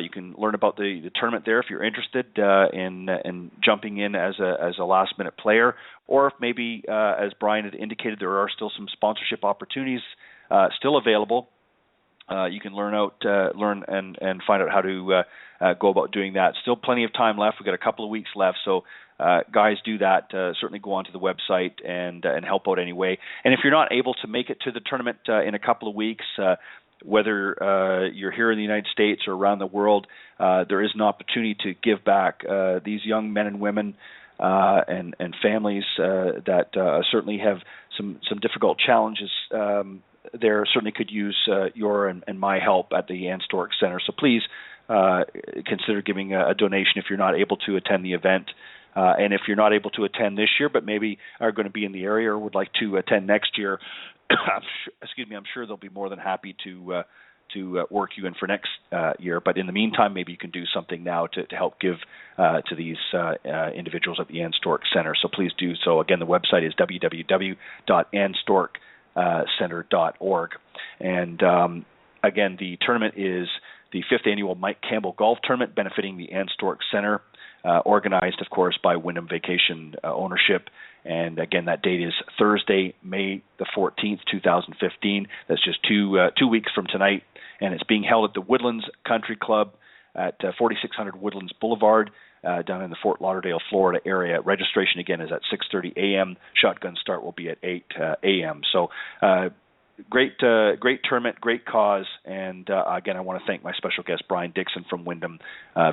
You can learn about the tournament there if you're interested in jumping in as a last-minute player, or if maybe, as Bryan had indicated, there are still some sponsorship opportunities still available. You can learn and find out how to go about doing that. Still plenty of time left. We've got a couple of weeks left, so guys, do that. Certainly go onto the website and help out anyway. And if you're not able to make it to the tournament in a couple of weeks, whether you're here in the United States or around the world, there is an opportunity to give back. These young men and women and families that certainly have some difficult challenges there certainly could use your and my help at the Ann Stork Center. So please consider giving a donation if you're not able to attend the event. And if you're not able to attend this year, but maybe are going to be in the area or would like to attend next year, I'm sure they'll be more than happy to work you in for next year. But in the meantime, maybe you can do something now to help give to these individuals at the Ann Stork Center. So please do so. Again, the website is www.annstorkcenter.org. And again, the tournament is the 5th annual Mike Campbell Golf Tournament benefiting the Ann Stork Center, organized, of course, by Wyndham Vacation Ownership. And again, that date is Thursday, May the 14th, 2015. That's just two weeks from tonight. And it's being held at the Woodlands Country Club at 4600 Woodlands Boulevard down in the Fort Lauderdale, Florida area. Registration, again, is at 6:30 a.m. Shotgun start will be at 8 a.m. So great tournament, great cause. And again, I want to thank my special guest, Bryan Dixon from Wyndham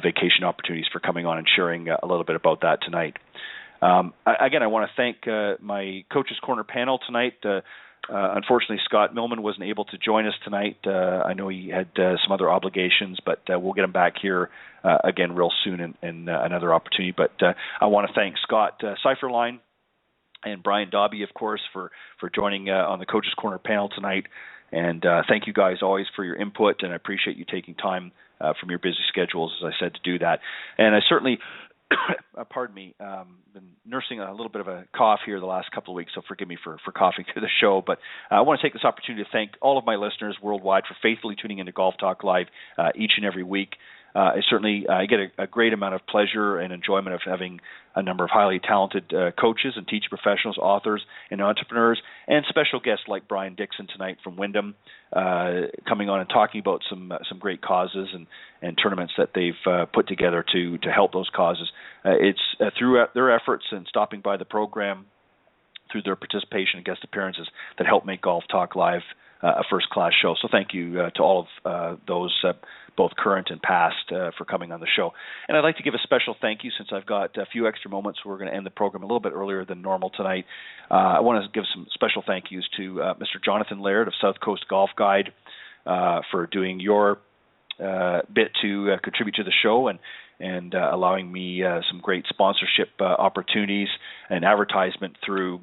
Vacation Opportunities, for coming on and sharing a little bit about that tonight. Again, I want to thank my Coach's Corner panel tonight. Unfortunately, Scott Millman wasn't able to join us tonight. I know he had some other obligations, but we'll get him back here again real soon in another opportunity. But I want to thank Scott Seiferlein and Brian Dobby, of course, for joining on the Coach's Corner panel tonight. And thank you guys always for your input, and I appreciate you taking time from your busy schedules, as I said, to do that. And I certainly... pardon me, been nursing a little bit of a cough here the last couple of weeks, so forgive me for coughing through the show. But I want to take this opportunity to thank all of my listeners worldwide for faithfully tuning into Golf Talk Live each and every week. I get a great amount of pleasure and enjoyment of having a number of highly talented coaches and teaching professionals, authors, and entrepreneurs, and special guests like Bryan Dixon tonight from Wyndham, coming on and talking about some great causes and tournaments that they've put together to help those causes. It's through their efforts and stopping by the program, through their participation and guest appearances, that help make Golf Talk Live a first-class show. So thank you to all of those, both current and past, for coming on the show. And I'd like to give a special thank you, since I've got a few extra moments. We're going to end the program a little bit earlier than normal tonight. I want to give some special thank yous to Mr. Jonathan Laird of South Coast Golf Guide for doing your bit to contribute to the show and allowing me some great sponsorship opportunities and advertisement through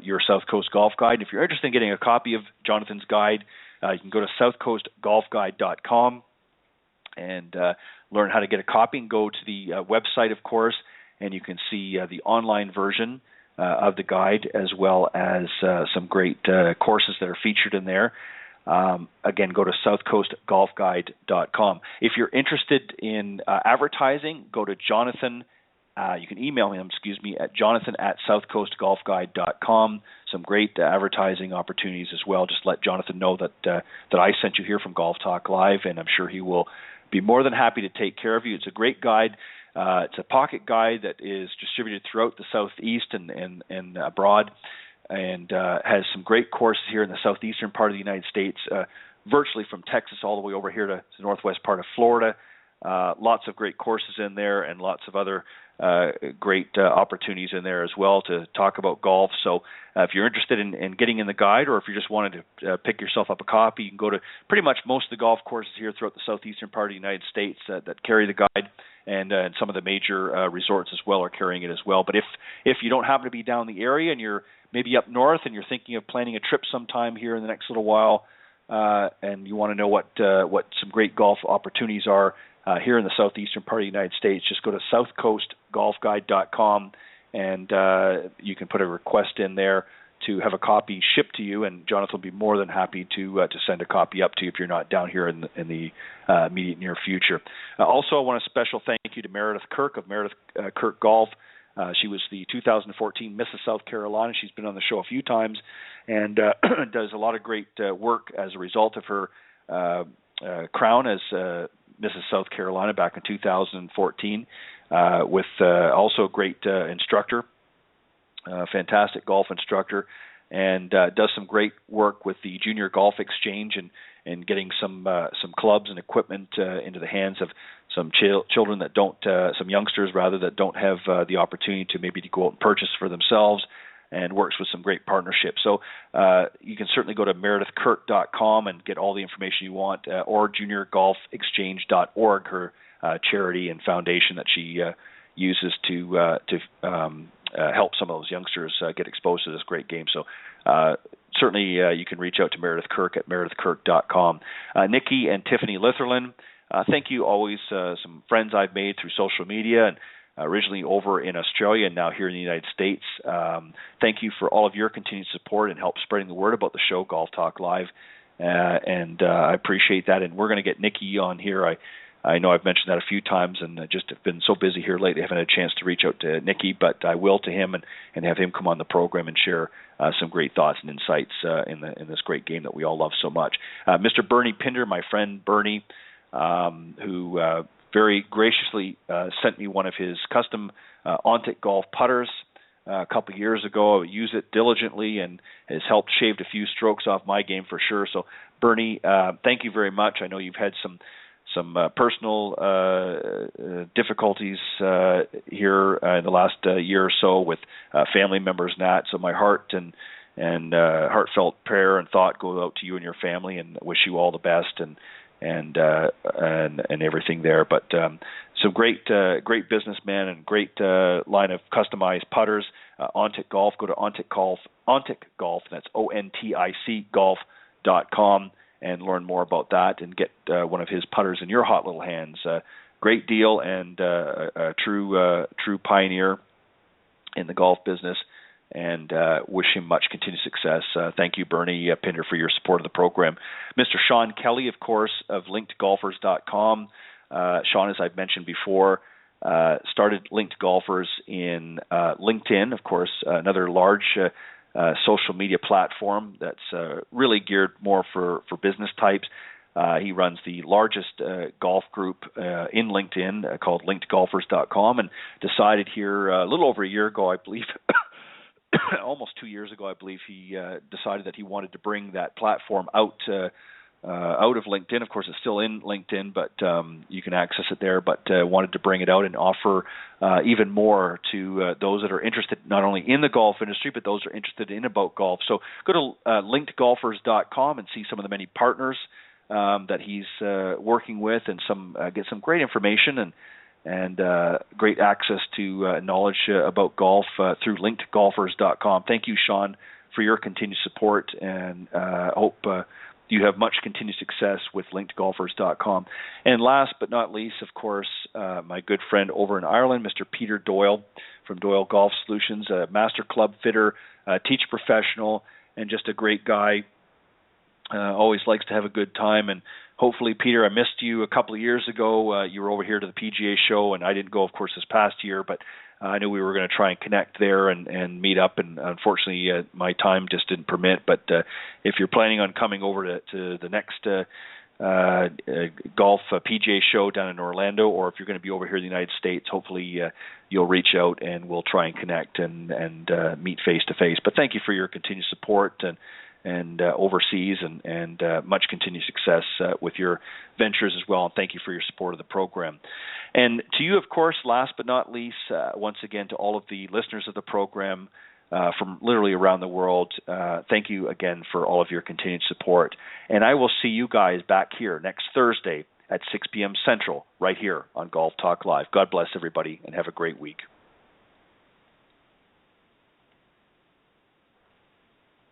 your South Coast Golf Guide. If you're interested in getting a copy of Jonathan's guide, you can go to southcoastgolfguide.com and learn how to get a copy, and go to the website, of course, and you can see the online version of the guide, as well as some great courses that are featured in there. Again, go to southcoastgolfguide.com. If you're interested in advertising, go to Jonathan. You can email him, at jonathan@southcoastgolfguide.com. Some great advertising opportunities as well. Just let Jonathan know that I sent you here from Golf Talk Live, and I'm sure he will be more than happy to take care of you. It's a great guide. It's a pocket guide that is distributed throughout the Southeast and abroad, and has some great courses here in the southeastern part of the United States, virtually from Texas all the way over here to the northwest part of Florida. Lots of great courses in there, and lots of other great opportunities in there as well to talk about golf. So if you're interested in getting in the guide, or if you just wanted to pick yourself up a copy, you can go to pretty much most of the golf courses here throughout the southeastern part of the United States that carry the guide, and some of the major resorts as well are carrying it as well. But if you don't happen to be down the area, and you're maybe up north and you're thinking of planning a trip sometime here in the next little while, and you want to know what some great golf opportunities are here in the southeastern part of the United States, just go to southcoastgolfguide.com, and you can put a request in there to have a copy shipped to you, and Jonathan will be more than happy to send a copy up to you if you're not down here in the immediate near future. Also, I want a special thank you to Meredith Kirk of Meredith Kirk Golf. She was the 2014 Mrs. South Carolina. She's been on the show a few times and does a lot of great work as a result of her crown as Mrs. South Carolina back in 2014 with also a great instructor. Fantastic golf instructor, and does some great work with the Junior Golf Exchange and getting some clubs and equipment into the hands of some children that don't, some youngsters rather, that don't have the opportunity to maybe to go out and purchase for themselves, and works with some great partnerships. So you can certainly go to meredithkirk.com and get all the information you want, or juniorgolfexchange.org, her charity and foundation that she uses to help some of those youngsters get exposed to this great game. So certainly you can reach out to Meredith Kirk at meredithkirk.com. Nikki and Tiffany Litherland, thank you always. Some friends I've made through social media, and originally over in Australia and now here in the United States. Thank you for all of your continued support and help spreading the word about the show, Golf Talk Live. And I appreciate that. And we're going to get Nikki on here. I know I've mentioned that a few times, and just have been so busy here lately, I haven't had a chance to reach out to Nikki, but I will to him and have him come on the program and share some great thoughts and insights in this great game that we all love so much. Mr. Bernie Pinder, my friend Bernie, who very graciously sent me one of his custom Ontic golf putters a couple of years ago. I use it diligently and has helped shave a few strokes off my game for sure. So, Bernie, thank you very much. I know you've had some personal difficulties here in the last year or so with family members and that. So my heart and heartfelt prayer and thought go out to you and your family, and wish you all the best and everything there. But some great businessman and great line of customized putters. Ontic Golf. Go to Ontic Golf, that's ONTIC golf.com, and learn more about that and get one of his putters in your hot little hands. Great deal, and a true pioneer in the golf business, and wish him much continued success. Thank you, Bernie Pinder, for your support of the program. Mr. Sean Kelly, of course, of linkedgolfers.com. Sean, as I've mentioned before, started Linked Golfers in LinkedIn, of course, another large social media platform that's really geared more for business types. He runs the largest golf group in LinkedIn called linkedgolfers.com, and decided here a little over a year ago, I believe, almost 2 years ago, I believe, he decided that he wanted to bring that platform out of LinkedIn. Of course, it's still in LinkedIn, but you can access it there, but wanted to bring it out and offer even more to those that are interested not only in the golf industry, but those that are interested in about golf. So go to linkedgolfers.com and see some of the many partners that he's working with, and get some great information and great access to knowledge about golf through linkedgolfers.com. Thank you, Sean, for your continued support, and hope you have much continued success with linkedgolfers.com. And last but not least, of course, my good friend over in Ireland, Mr. Peter Doyle from Doyle Golf Solutions, a master club fitter, teach professional, and just a great guy. Always likes to have a good time. And hopefully, Peter, I missed you a couple of years ago. You were over here to the PGA show, and I didn't go, of course, this past year, but I knew we were going to try and connect there and meet up, and unfortunately my time just didn't permit. But if you're planning on coming over to the next golf PGA show down in Orlando, or if you're going to be over here in the United States, hopefully you'll reach out and we'll try and connect and meet face to face. But thank you for your continued support and overseas, and much continued success with your ventures as well. And thank you for your support of the program. And to you, of course, last but not least, once again, to all of the listeners of the program from literally around the world, thank you again for all of your continued support. And I will see you guys back here next Thursday at 6 p.m. Central, right here on Golf Talk Live. God bless everybody, and have a great week.